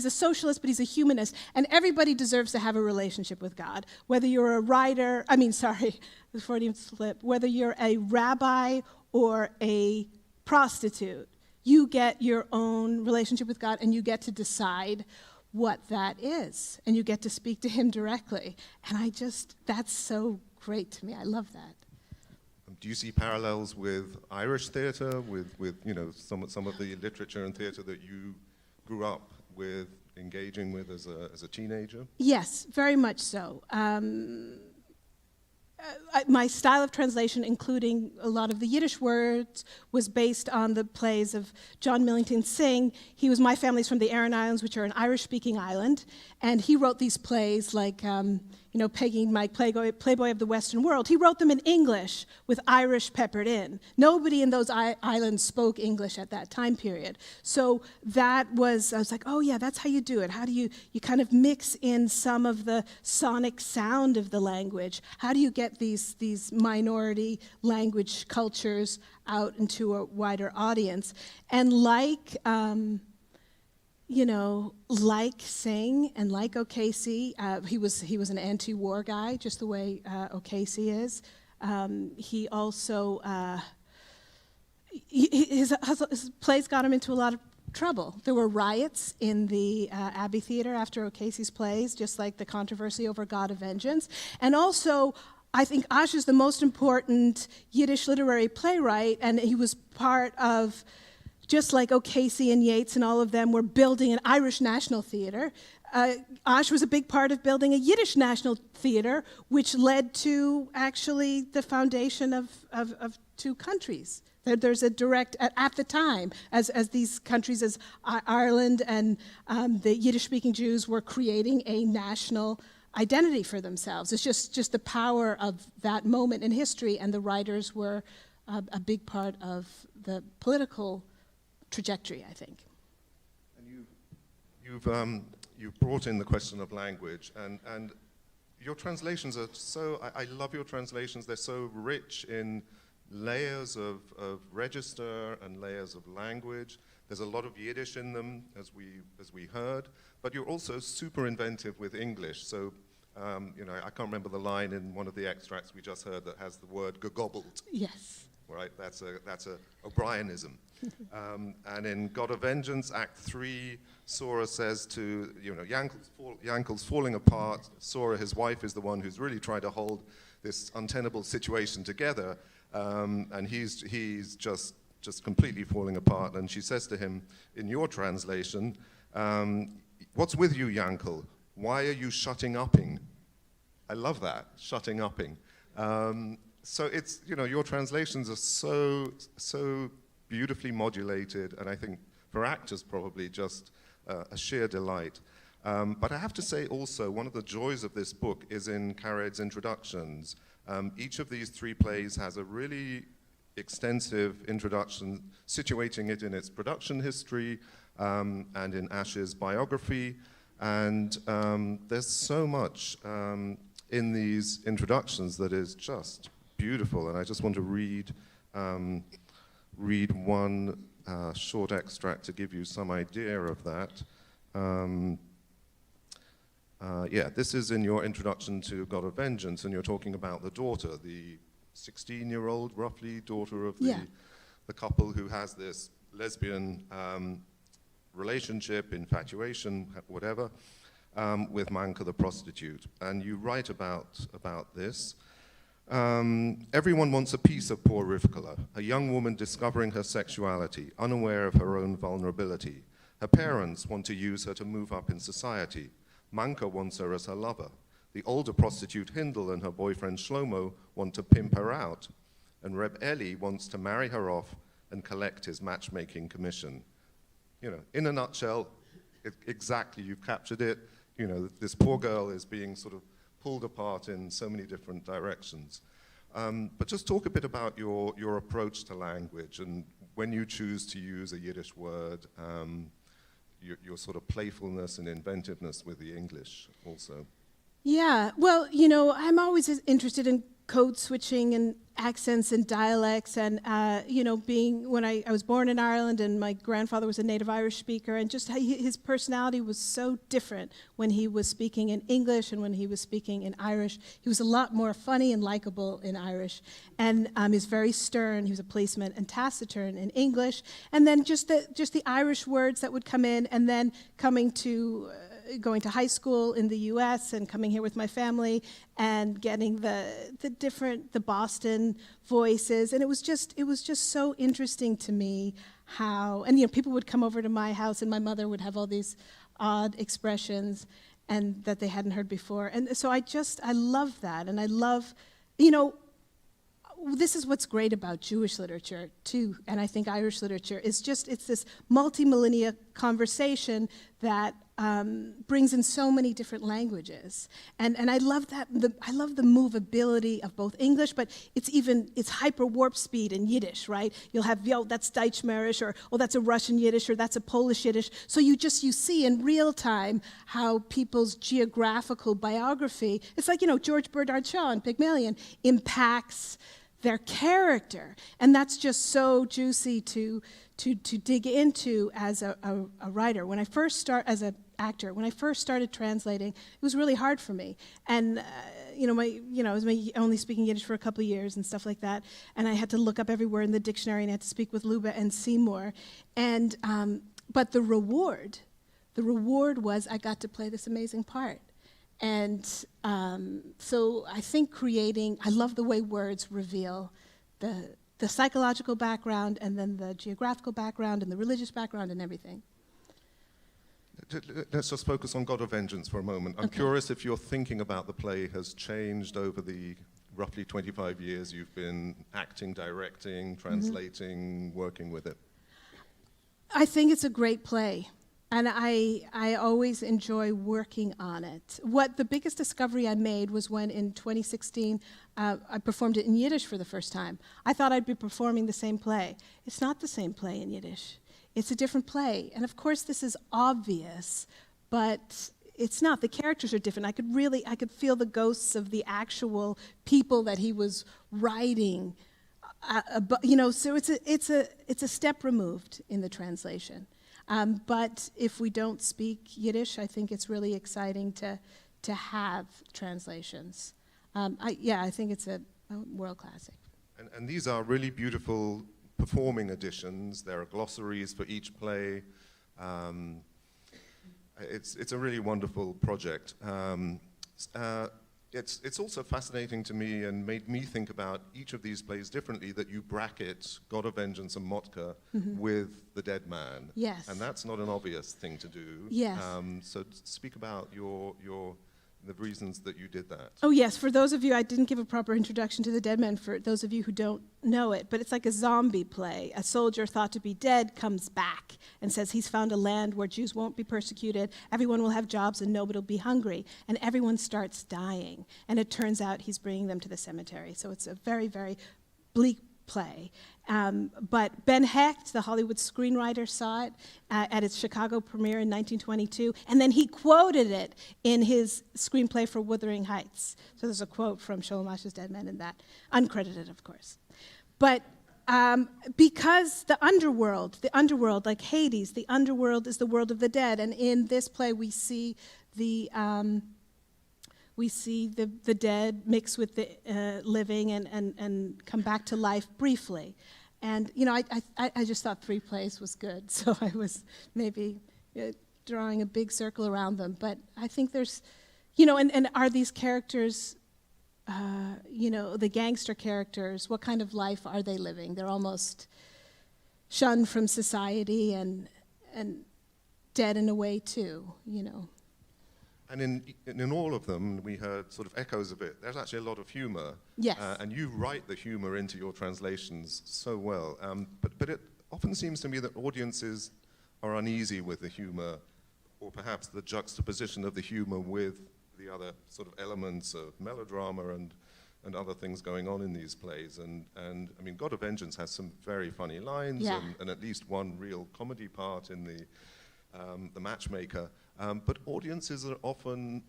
a socialist, but he's a humanist, and everybody deserves to have a relationship with God, whether you're a writer, the Freudian slip, whether you're a rabbi or a prostitute, you get your own relationship with God, and you get to decide what that is, and you get to speak to him directly. And that's so great to me. I love that. Do you see parallels with Irish theatre, with some of the literature and theatre that you grew up with, engaging with as a teenager? Yes, very much so. My style of translation, including a lot of the Yiddish words, was based on the plays of John Millington Synge. My family's from the Aran Islands, which are an Irish-speaking island, and he wrote these plays like, Peggy Mike, Playboy of the Western World. He wrote them in English with Irish peppered in. Nobody in those islands spoke English at that time period. So I was like, oh yeah, that's how you do it. How do you kind of mix in some of the sonic sound of the language? How do you get these minority language cultures out into a wider audience? And like Synge and like O'Casey, he was an anti-war guy, just the way O'Casey is. He also his plays got him into a lot of trouble. There were riots in the Abbey Theatre after O'Casey's plays, just like the controversy over God of Vengeance. And also, I think Asch is the most important Yiddish literary playwright, and he was part of, just like O'Casey and Yeats and all of them were building an Irish national theater, Asch was a big part of building a Yiddish national theater, which led to actually the foundation of two countries. There's a direct, at the time, as these countries as Ireland and the Yiddish-speaking Jews were creating a national identity for themselves. It's just the power of that moment in history, and the writers were a big part of the political trajectory, I think. And you've brought in the question of language, and your translations are so, I love your translations, they're so rich in layers of register and layers of language. There's a lot of Yiddish in them, as we heard, but you're also super inventive with English. So, I can't remember the line in one of the extracts we just heard that has the word gegobbled. Yes. Right, that's a O'Brienism. And in God of Vengeance, Act 3, Sora says to, Yankel's falling apart. Sora, his wife, is the one who's really trying to hold this untenable situation together, and he's just completely falling apart. And she says to him, in your translation, what's with you, Yankel? Why are you shutting upping? I love that, shutting upping. So it's, your translations are so beautifully modulated, and I think for actors probably just a sheer delight. But I have to say also, one of the joys of this book is in Caraid's introductions. Each of these three plays has a really extensive introduction, situating it in its production history and in Asch's biography. And there's so much in these introductions that is just beautiful, and I just want to read one short extract to give you some idea of that. This is in your introduction to God of Vengeance, and you're talking about the daughter, the 16-year-old, roughly, daughter of the couple who has this lesbian relationship, infatuation, whatever, with Manka the prostitute. And you write about this. Everyone wants a piece of poor Rivkala, a young woman discovering her sexuality, unaware of her own vulnerability. Her parents want to use her to move up in society. Manka wants her as her lover. The older prostitute Hindel and her boyfriend Shlomo want to pimp her out. And Reb Eli wants to marry her off and collect his matchmaking commission. In a nutshell, exactly, you've captured it. This poor girl is being sort of pulled apart in so many different directions. But just talk a bit about your approach to language, and when you choose to use a Yiddish word, your sort of playfulness and inventiveness with the English also. Yeah, well, I'm always interested in code switching and accents and dialects, and being when I was born in Ireland and my grandfather was a native Irish speaker, and just how his personality was so different when he was speaking in English and when he was speaking in Irish. He was a lot more funny and likable in Irish, and he's very stern. He was a policeman and taciturn in English, and then just the Irish words that would come in, and then going to high school in the U.S. and coming here with my family and getting the Boston voices, and it was just so interesting to me how, and people would come over to my house and my mother would have all these odd expressions and that they hadn't heard before, and so I love that, and I love, this is what's great about Jewish literature too, and I think Irish literature is it's this multi-millennia conversation that brings in so many different languaes, and I love that. I love the movability of both English, but it's hyper warp speed in Yiddish, right? You'll have that's Deutschmerisch, or that's a Russian Yiddish, or that's a Polish Yiddish. So you see in real time how people's geographical biography. It's like George Bernard Shaw in Pygmalion impacts their character, and that's just so juicy to dig into as a writer. When I first as an actor, when I first started translating, it was really hard for me. And I was only speaking Yiddish for a couple of years and stuff like that, and I had to look up every word in the dictionary, and I had to speak with Luba and Seymour. And but the reward was I got to play this amazing part. And so I think I love the way words reveal the psychological background, and then the geographical background, and the religious background, and everything. Let's just focus on God of Vengeance for a moment. I'm curious if your thinking about the play has changed over the roughly 25 years you've been acting, directing, translating, working with it. I think it's a great play. And I always enjoy working on it. The biggest discovery I made was when in 2016 I performed it in Yiddish for the first time. I thought I'd be performing the same play. It's not the same play in Yiddish. It's a different play. And of course this is obvious, but it's not. The characters are different. I could feel the ghosts of the actual people that he was writing. So it's a step removed in the translation. But if we don't speak Yiddish, I think it's really exciting to have translations. I think it's a world classic. And these are really beautiful performing editions. There are glossaries for each play. It's a really wonderful project. It's also fascinating to me and made me think about each of these plays differently, that you bracket God of Vengeance and Motke with The Dead Man. Yes. And that's not an obvious thing to do. Yes. So speak about the reasons that you did that. Oh yes, for those of you, I didn't give a proper introduction to The Dead Man for those of you who don't know it, but it's like a zombie play. A soldier thought to be dead comes back and says he's found a land where Jews won't be persecuted, everyone will have jobs and nobody will be hungry, and everyone starts dying. And it turns out he's bringing them to the cemetery. So it's a very, very bleak play. But Ben Hecht, the Hollywood screenwriter, saw it at its Chicago premiere in 1922, and then he quoted it in his screenplay for Wuthering Heights. So there's a quote from Sholem Asch's Dead Men in that, uncredited, of course. But because the underworld, like Hades, the underworld is the world of the dead, and in this play we see the dead mix with the living and come back to life briefly. And, I just thought 3 plays was good, so I was maybe drawing a big circle around them. But I think there's, and are these characters, the gangster characters, what kind of life are they living? They're almost shunned from society and dead in a way too, And in all of them, we heard sort of echoes of it. There's actually a lot of humor. Yes. And you write the humor into your translations so well. But it often seems to me that audiences are uneasy with the humor, or perhaps the juxtaposition of the humor with the other sort of elements of melodrama and other things going on in these plays. And I mean, God of Vengeance has some very funny lines, Yeah. and at least one real comedy part in the matchmaker. But audiences are often,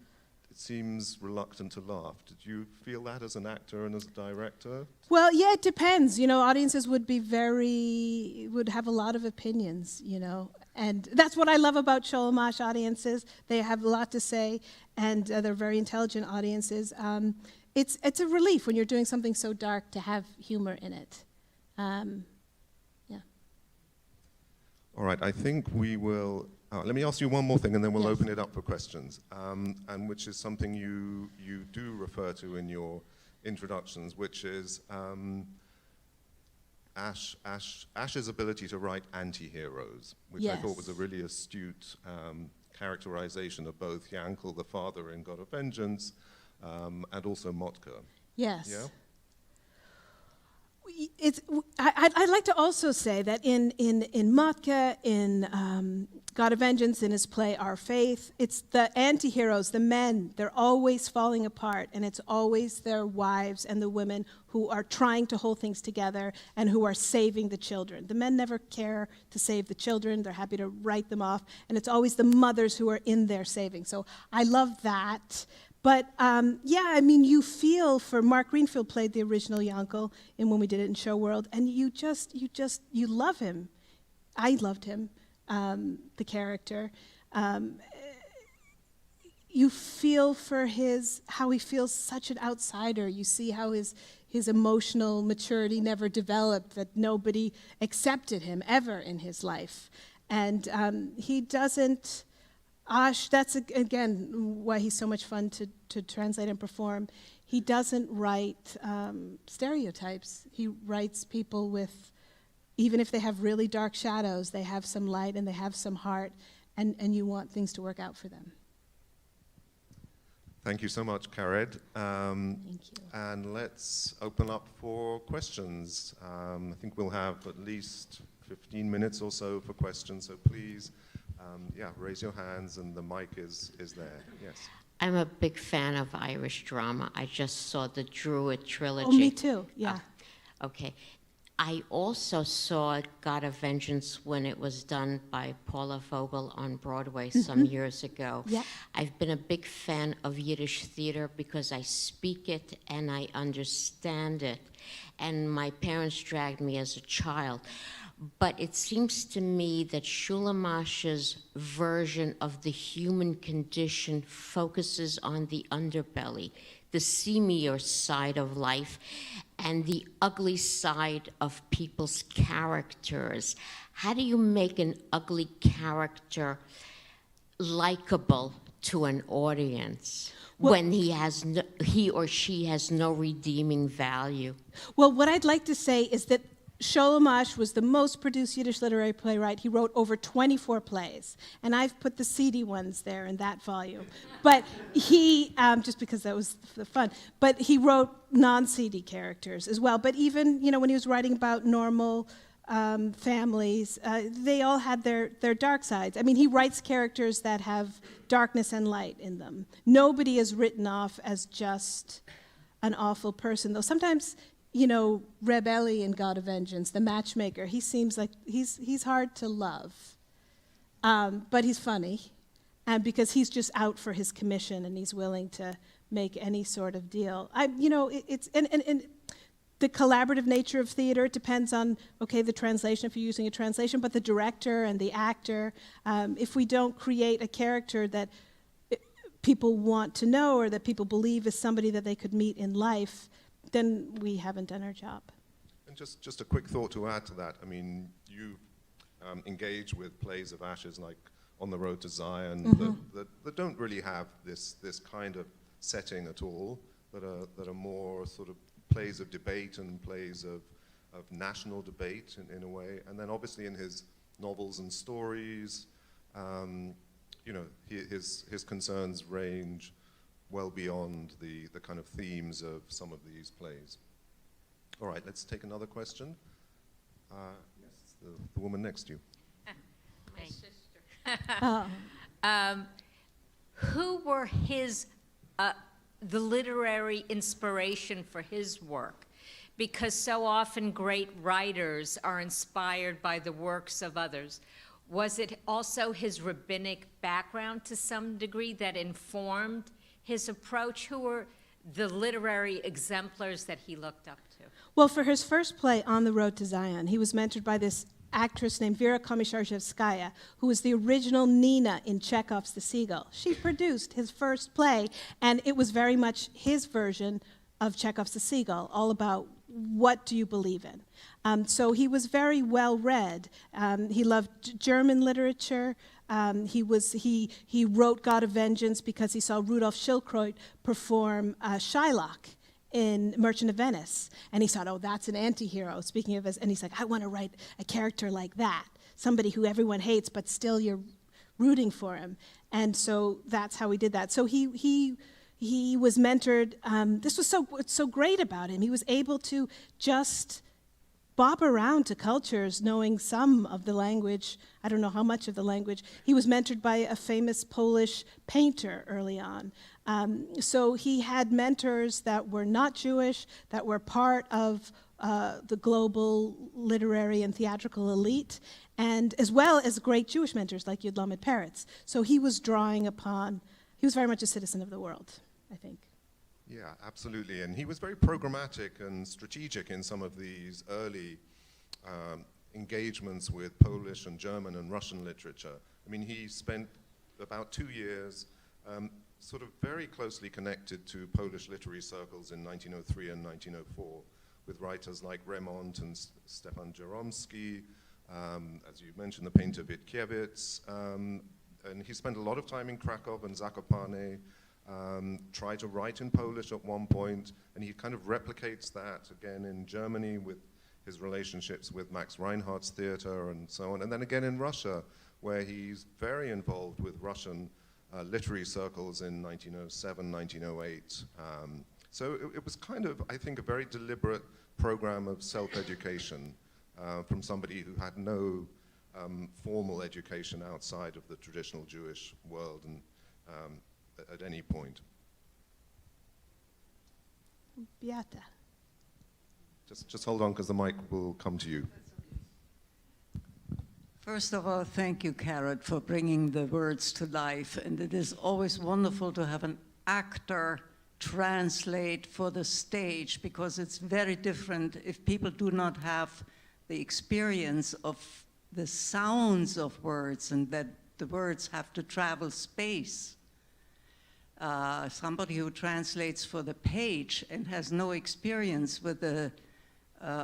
it seems, reluctant to laugh. Did you feel that as an actor and as a director? Well, yeah, it depends. Audiences would have a lot of opinions, And that's what I love about Sholem Asch audiences. They have a lot to say, and they're very intelligent audiences. It's a relief when you're doing something so dark to have humor in it. Yeah. All right, I think we will... let me ask you one more thing, and then we'll Yes. open it up for questions, and which is something you do refer to in your introductions, which is Asch's ability to write anti-heroes, which I thought was a Yes. really astute characterization of both Yankel, the father in God of Vengeance, and also Motke. Yes. Yeah? I'd like to also say that in Motke, in God of Vengeance, in his play Our Faith, it's the anti-heroes, the men, they're always falling apart, and it's always their wives and the women who are trying to hold things together and who are saving the children. The men never care to save the children, they're happy to write them off, and it's always the mothers who are in there saving. So I love that. But you feel for Mark Greenfield played the original Yankel when we did it in Show World, and you love him. I loved him, the character. You feel for how he feels such an outsider. You see how his emotional maturity never developed, that nobody accepted him ever in his life. And he doesn't... Asch, that's again why he's so much fun to translate and perform. He doesn't write stereotypes. He writes people with, even if they have really dark shadows, they have some light and they have some heart, and you want things to work out for them. Thank you so much, Caraid. Thank you. And let's open up for questions. I think we'll have at least 15 minutes or so for questions, so please, raise your hands, and the mic is there. Yes. I'm a big fan of Irish drama. I just saw the Druid Trilogy. Oh, me too, yeah. Okay. I also saw God of Vengeance when it was done by Paula Vogel on Broadway some years ago. Yeah. I've been a big fan of Yiddish theater because I speak it and I understand it. And my parents dragged me as a child. But it seems to me that Sholem Asch's version of the human condition focuses on the underbelly, the seamier side of life, and the ugly side of people's characters. How do you make an ugly character likable to an audience when he or she has no redeeming value? Well, what I'd like to say is that Sholem Asch was the most produced Yiddish literary playwright. He wrote over 24 plays, and I've put the CD ones there in that volume. But he, just because that was the fun, but he wrote non-CD characters as well. But even, when he was writing about normal families, they all had their dark sides. I mean, he writes characters that have darkness and light in them. Nobody is written off as just an awful person, though sometimes... Reb Eli in God of Vengeance, the matchmaker, he seems like he's hard to love. But he's funny, and because he's just out for his commission and he's willing to make any sort of deal. It's the collaborative nature of theater, it depends on, the translation, if you're using a translation, but the director and the actor, if we don't create a character that people want to know or that people believe is somebody that they could meet in life, then we haven't done our job. And just a quick thought to add to that. I mean, you engage with plays of Asch's like On the Road to Zion that don't really have this kind of setting at all, that are more sort of plays of debate and plays of national debate in a way. And then obviously in his novels and stories, his concerns range well beyond the kind of themes of some of these plays. All right, let's take another question. Yes, the woman next to you. My sister. Who were the literary inspiration for his work? Because so often great writers are inspired by the works of others. Was it also his rabbinic background to some degree that informed his approach? Who were the literary exemplars that he looked up to? Well, for his first play, On the Road to Zion, he was mentored by this actress named Vera Komisarjevskaya, who was the original Nina in Chekhov's The Seagull. She produced his first play, and it was very much his version of Chekhov's The Seagull, all about what do you believe in. So he was very well read. He loved German literature. He wrote God of Vengeance because he saw Rudolf Schildkröte perform Shylock in Merchant of Venice. And he thought, oh, that's an anti-hero, speaking of, and he's like, I want to write a character like that, somebody who everyone hates, but still you're rooting for him. And so that's how he did that. So he was mentored. This was so great about him. He was able to just bob around to cultures knowing some of the language. I don't know how much of the language. He was mentored by a famous Polish painter early on. So he had mentors that were not Jewish, that were part of the global literary and theatrical elite, and as well as great Jewish mentors like Yud Lamed Peretz. So he was drawing upon, he was very much a citizen of the world, I think. Yeah, absolutely. And he was very programmatic and strategic in some of these early engagements with Polish and German and Russian literature. I mean, he spent about 2 years sort of very closely connected to Polish literary circles in 1903 and 1904 with writers like Remont and Stefan Jaromski, as you mentioned, the painter Witkiewicz, and he spent a lot of time in Krakow and Zakopane, tried to write in Polish at one point, and he kind of replicates that again in Germany with his relationships with Max Reinhardt's theater and so on, and then again in Russia, where he's very involved with Russian literary circles in 1907, 1908. So it was kind of, I think, a very deliberate program of self-education from somebody who had no formal education outside of the traditional Jewish world and at any point. Beata. Just hold on, because the mic will come to you. First of all, thank you, Caraid, for bringing the words to life. And it is always wonderful to have an actor translate for the stage, because it's very different if people do not have the experience of the sounds of words and that the words have to travel space. Somebody who translates for the page and has no experience with the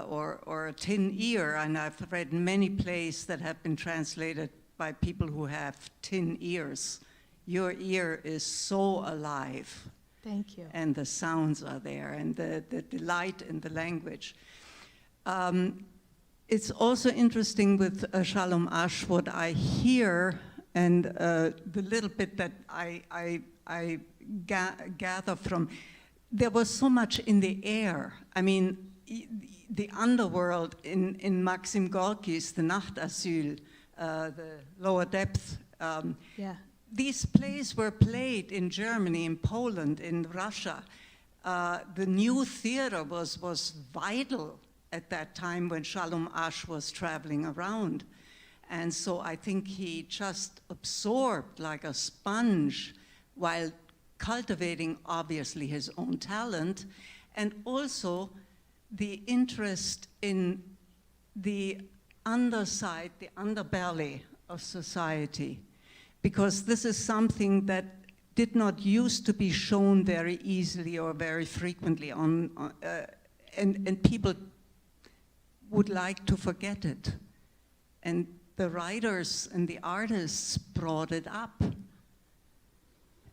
or a tin ear, and I've read many plays that have been translated by people who have tin ears. Your ear is so alive. Thank you. And the sounds are there, and the delight in the language. It's also interesting with Sholem Asch, what I hear, and the little bit that I gather from, there was so much in the air. I mean, the underworld in Maxim Gorky's The Nachtasyl, the lower depth. Yeah. These plays were played in Germany, in Poland, in Russia. The new theater was vital at that time when Sholem Asch was traveling around. And so I think he just absorbed like a sponge while cultivating, obviously, his own talent, and also the interest in the underside, the underbelly of society, because this is something that did not used to be shown very easily or very frequently and people would like to forget it. And the writers and the artists brought it up.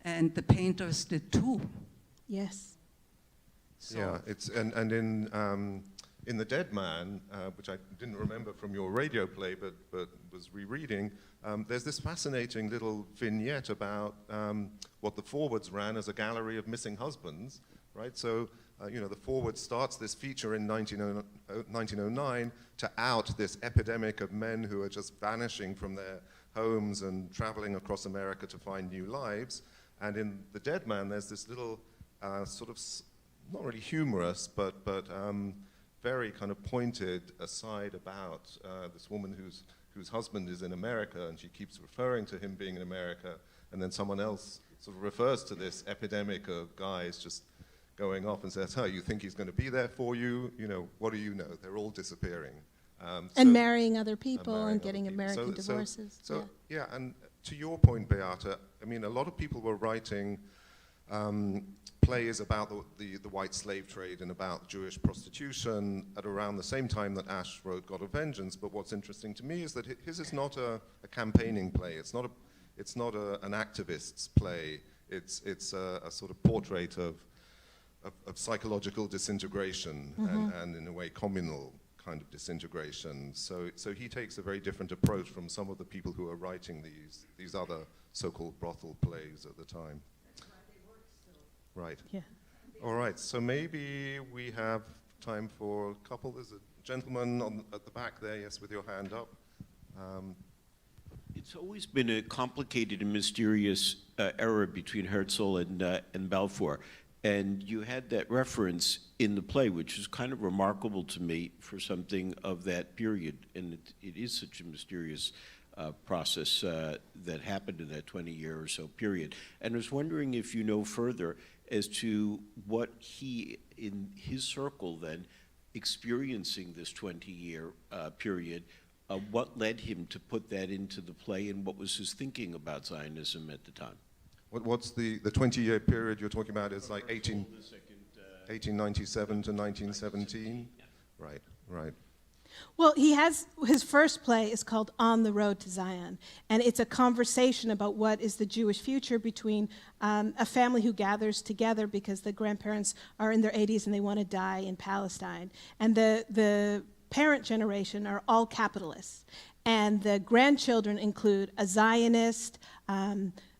And the painters did too. Yes. So Yeah, it's and in The Dead Man, which I didn't remember from your radio play, but was rereading, there's this fascinating little vignette about what the Forwards ran as a gallery of missing husbands, right? So, the Forward starts this feature in 1909 to out this epidemic of men who are just vanishing from their homes and traveling across America to find new lives. And in The Dead Man, there's this little sort of, not really humorous, but very kind of pointed aside about this woman who's whose husband is in America, and she keeps referring to him being in America, and then someone else sort of refers to this epidemic of guys just going off and says, "Oh, you think he's going to be there for you? You know, what do you know? They're all disappearing." And marrying other people and getting American divorces. So yeah, and to your point, Beata, I mean, a lot of people were writing plays about the white slave trade and about Jewish prostitution at around the same time that Asch wrote God of Vengeance. But what's interesting to me is that his is not a campaigning play. It's not an activist's play. It's a sort of portrait of psychological disintegration and in a way communal kind of disintegration. So he takes a very different approach from some of the people who are writing these other so-called brothel plays at the time. That's why they work still. Right. Yeah. All right. So maybe we have time for a couple. There's a gentleman at the back there, yes, with your hand up. It's always been a complicated and mysterious era between Herzl and Balfour. And you had that reference in the play, which is kind of remarkable to me for something of that period. And it is such a mysterious process that happened in that 20-year or so period. And I was wondering if you know further as to what he, in his circle then, experiencing this 20-year period, what led him to put that into the play, and what was his thinking about Zionism at the time? What's the 20-year period you're talking about? Is like 1897 to 1917? Right, right. Well, his first play is called On the Road to Zion, and it's a conversation about what is the Jewish future between a family who gathers together because the grandparents are in their 80s and they want to die in Palestine. And the parent generation are all capitalists, and the grandchildren include a Zionist,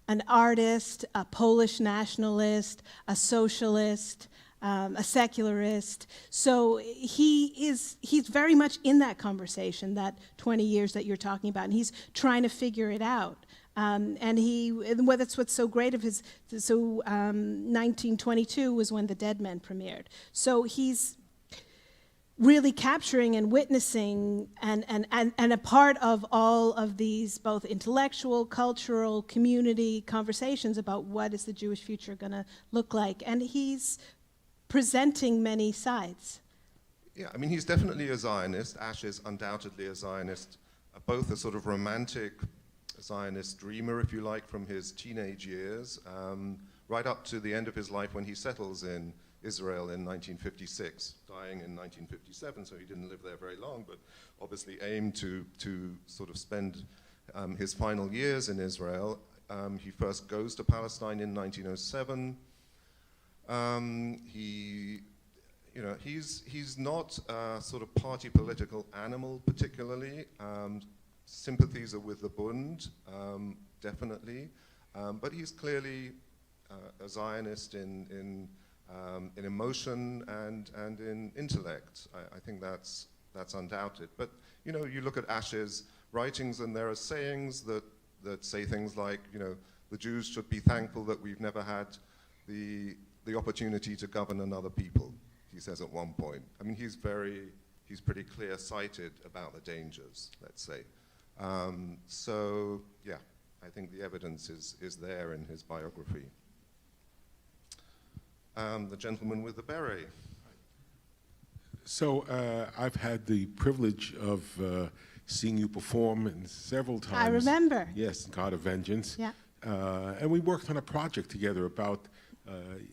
an artist, a Polish nationalist, a socialist, a secularist. So he's very much in that conversation, that 20 years that you're talking about, and he's trying to figure it out. And that's what's so great of his. So 1922 was when The Dead Men premiered. So he's really capturing and witnessing and a part of all of these both intellectual, cultural, community conversations about what is the Jewish future going to look like. And he's presenting many sides. Yeah, I mean, he's definitely a Zionist. Asch is undoubtedly a Zionist, both a sort of romantic Zionist dreamer, if you like, from his teenage years, right up to the end of his life when he settles in Israel in 1956, dying in 1957, so he didn't live there very long, but obviously aimed to sort of spend his final years in Israel. He first goes to Palestine in 1907. He's not a sort of party political animal particularly. Sympathies are with the Bund, definitely, but he's clearly a Zionist in emotion and in intellect. I think that's undoubted. But you know, you look at Asch's writings, and there are sayings that say things like, you know, the Jews should be thankful that we've never had the opportunity to govern another people. He says at one point. I mean, he's pretty clear-sighted about the dangers, let's say. So yeah, I think the evidence is there in his biography. The gentleman with the beret. So I've had the privilege of seeing you perform several times. I remember. Yes, God of Vengeance. Yeah. And we worked on a project together about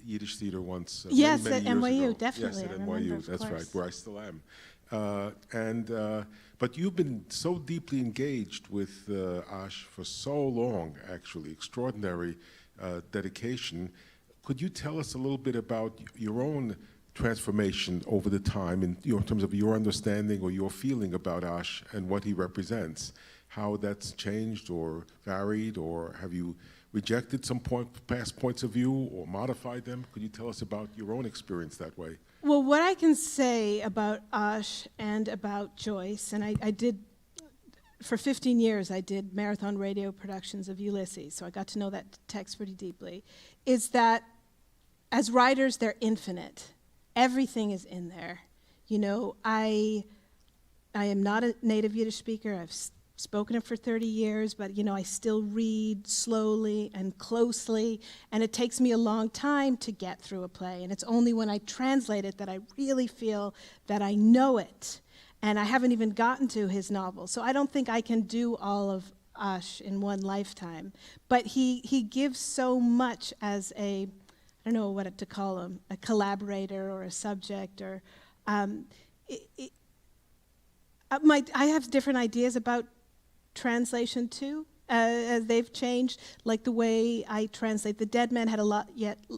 Yiddish theater once. Yes, many at years NYU, ago. definitely. Yes, at I NYU, remember, that's of right, course. where I still am. But you've been so deeply engaged with Asch for so long, actually, extraordinary dedication. Could you tell us a little bit about your own transformation over the time in terms of your understanding or your feeling about Asch and what he represents? How that's changed or varied, or have you rejected some past points of view or modified them? Could you tell us about your own experience that way? Well, what I can say about Asch and about Joyce, and I did, for 15 years, I did marathon radio productions of Ulysses, so I got to know that text pretty deeply, is that as writers, they're infinite. Everything is in there. You know, I am not a native Yiddish speaker. I've spoken it for 30 years, but I still read slowly and closely, and it takes me a long time to get through a play, and it's only when I translate it that I really feel that I know it. And I haven't even gotten to his novel, so I don't think I can do all of Asch in one lifetime. But he gives so much as I don't know what to call him, a collaborator or a subject, or I have different ideas about translation too, as they've changed. Like the way I translate, The Dead Man had a lot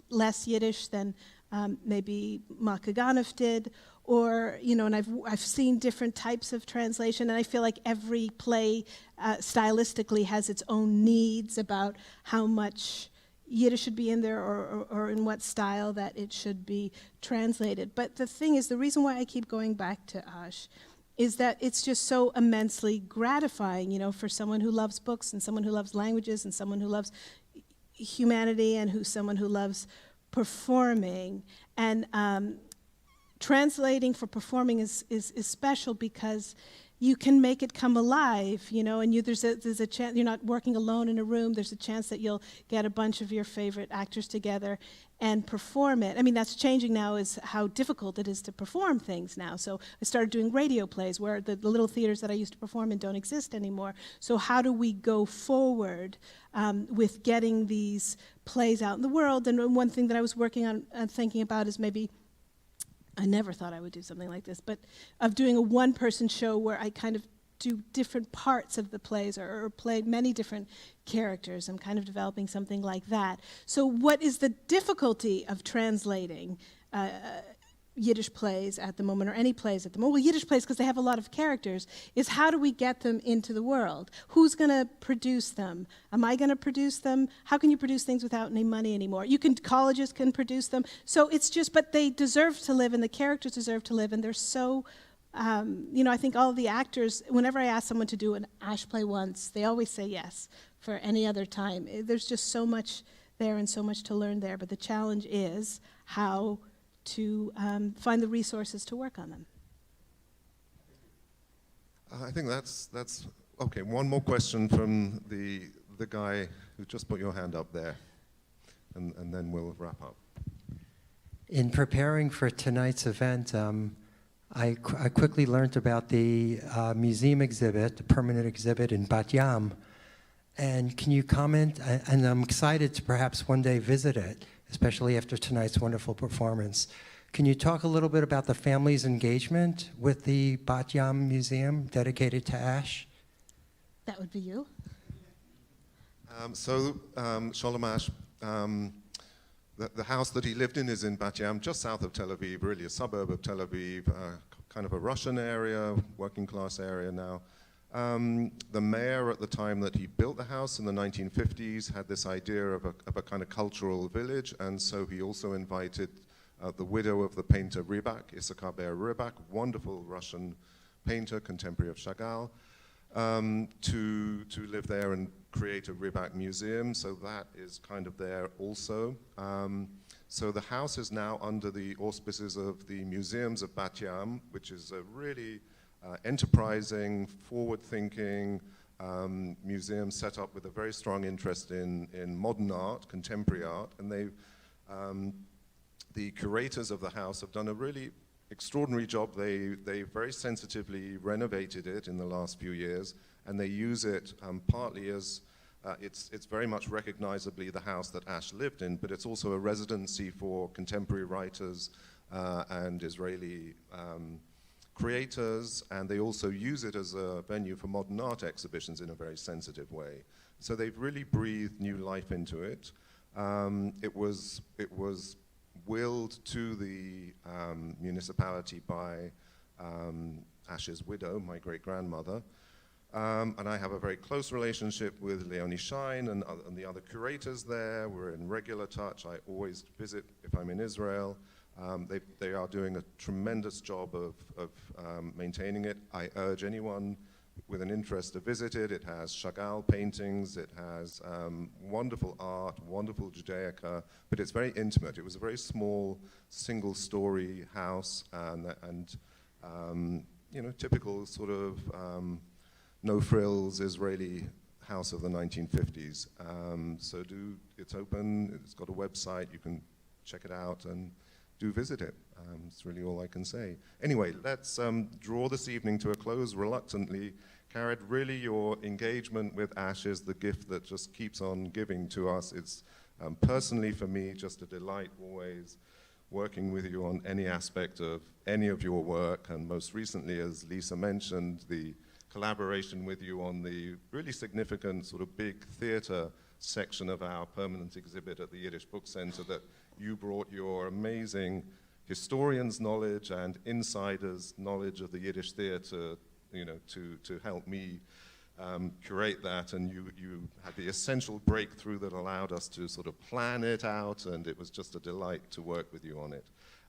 less Yiddish than maybe Motke Thief did, or and I've seen different types of translation, and I feel like every play stylistically has its own needs about how much Yiddish should be in there, or in what style that it should be translated. But the thing is, the reason why I keep going back to Asch is that it's just so immensely gratifying, for someone who loves books and someone who loves languages and someone who loves humanity and someone who loves performing. And translating for performing is special because you can make it come alive, and there's a chance you're not working alone in a room. There's a chance that you'll get a bunch of your favorite actors together and perform it. I mean, that's changing now, is how difficult it is to perform things now. So I started doing radio plays where the little theaters that I used to perform in don't exist anymore. So how do we go forward with getting these plays out in the world? And one thing that I was working on thinking about is maybe, I never thought I would do something like this, but of doing a one-person show where I kind of do different parts of the plays, or play many different characters. I'm kind of developing something like that. So what is the difficulty of translating Yiddish plays at the moment, or any plays at the moment? Well, Yiddish plays, because they have a lot of characters, is how do we get them into the world? Who's going to produce them? Am I going to produce them? How can you produce things without any money anymore? Colleges can produce them. So it's just, but they deserve to live, and the characters deserve to live, and they're so, I think all of the actors, whenever I ask someone to do an Asch play once, they always say yes for any other time. There's just so much there and so much to learn there, but the challenge is how to find the resources to work on them. I think that's okay. One more question from the guy who just put your hand up there, and then we'll wrap up. In preparing for tonight's event, I quickly learned about the museum exhibit, the permanent exhibit in Bat Yam. And can you comment, and I'm excited to perhaps one day visit it, especially after tonight's wonderful performance. Can you talk a little bit about the family's engagement with the Bat Yam Museum dedicated to Asch? That would be you. Sholem Asch, the house that he lived in is in Bat Yam, just south of Tel Aviv, really a suburb of Tel Aviv, kind of a Russian area, working class area now. The mayor at the time that he built the house in the 1950s had this idea of a kind of cultural village, and so he also invited the widow of the painter Rybak, Issachar Ber Rybak, wonderful Russian painter, contemporary of Chagall, to live there and create a Rybak museum. So that is kind of there also. So the house is now under the auspices of the Museums of Bat Yam, which is a really enterprising, forward-thinking museum set up with a very strong interest in modern art, contemporary art, and the curators of the house have done a really extraordinary job. They very sensitively renovated it in the last few years, and they use it partly as it's very much recognizably the house that Asch lived in, but it's also a residency for contemporary writers and Israeli creators, and they also use it as a venue for modern art exhibitions in a very sensitive way. So they've really breathed new life into it. It was willed to the municipality by Asch's widow, my great-grandmother, and I have a very close relationship with Leonie Schein and the other curators there. We're in regular touch. I always visit if I'm in Israel. They are doing a tremendous job of maintaining it. I urge anyone with an interest to visit it. It has Chagall paintings, it has wonderful art, wonderful Judaica, but it's very intimate. It was a very small, single-story house, and typical sort of no-frills Israeli house of the 1950s. So it's open, it's got a website, you can check it out and do visit it. It's really all I can say. Anyway, let's draw this evening to a close reluctantly. Caraid, really your engagement with Asch is the gift that just keeps on giving to us. It's personally for me just a delight always working with you on any aspect of any of your work, and most recently, as Lisa mentioned, the collaboration with you on the really significant sort of big theater section of our permanent exhibit at the Yiddish Book Center, that you brought your amazing historian's knowledge and insiders' knowledge of the Yiddish theater, you know, to help me curate that, and you had the essential breakthrough that allowed us to sort of plan it out, and it was just a delight to work with you on it.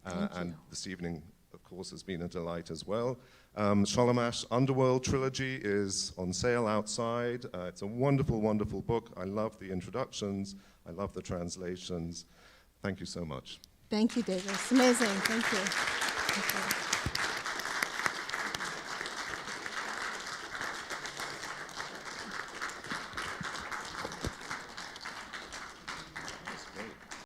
And this evening, of course, has been a delight as well. Sholem Asch Underworld Trilogy is on sale outside. It's a wonderful, wonderful book. I love the introductions. I love the translations. Thank you so much. Thank you, David. It's amazing. Thank you. Thank you.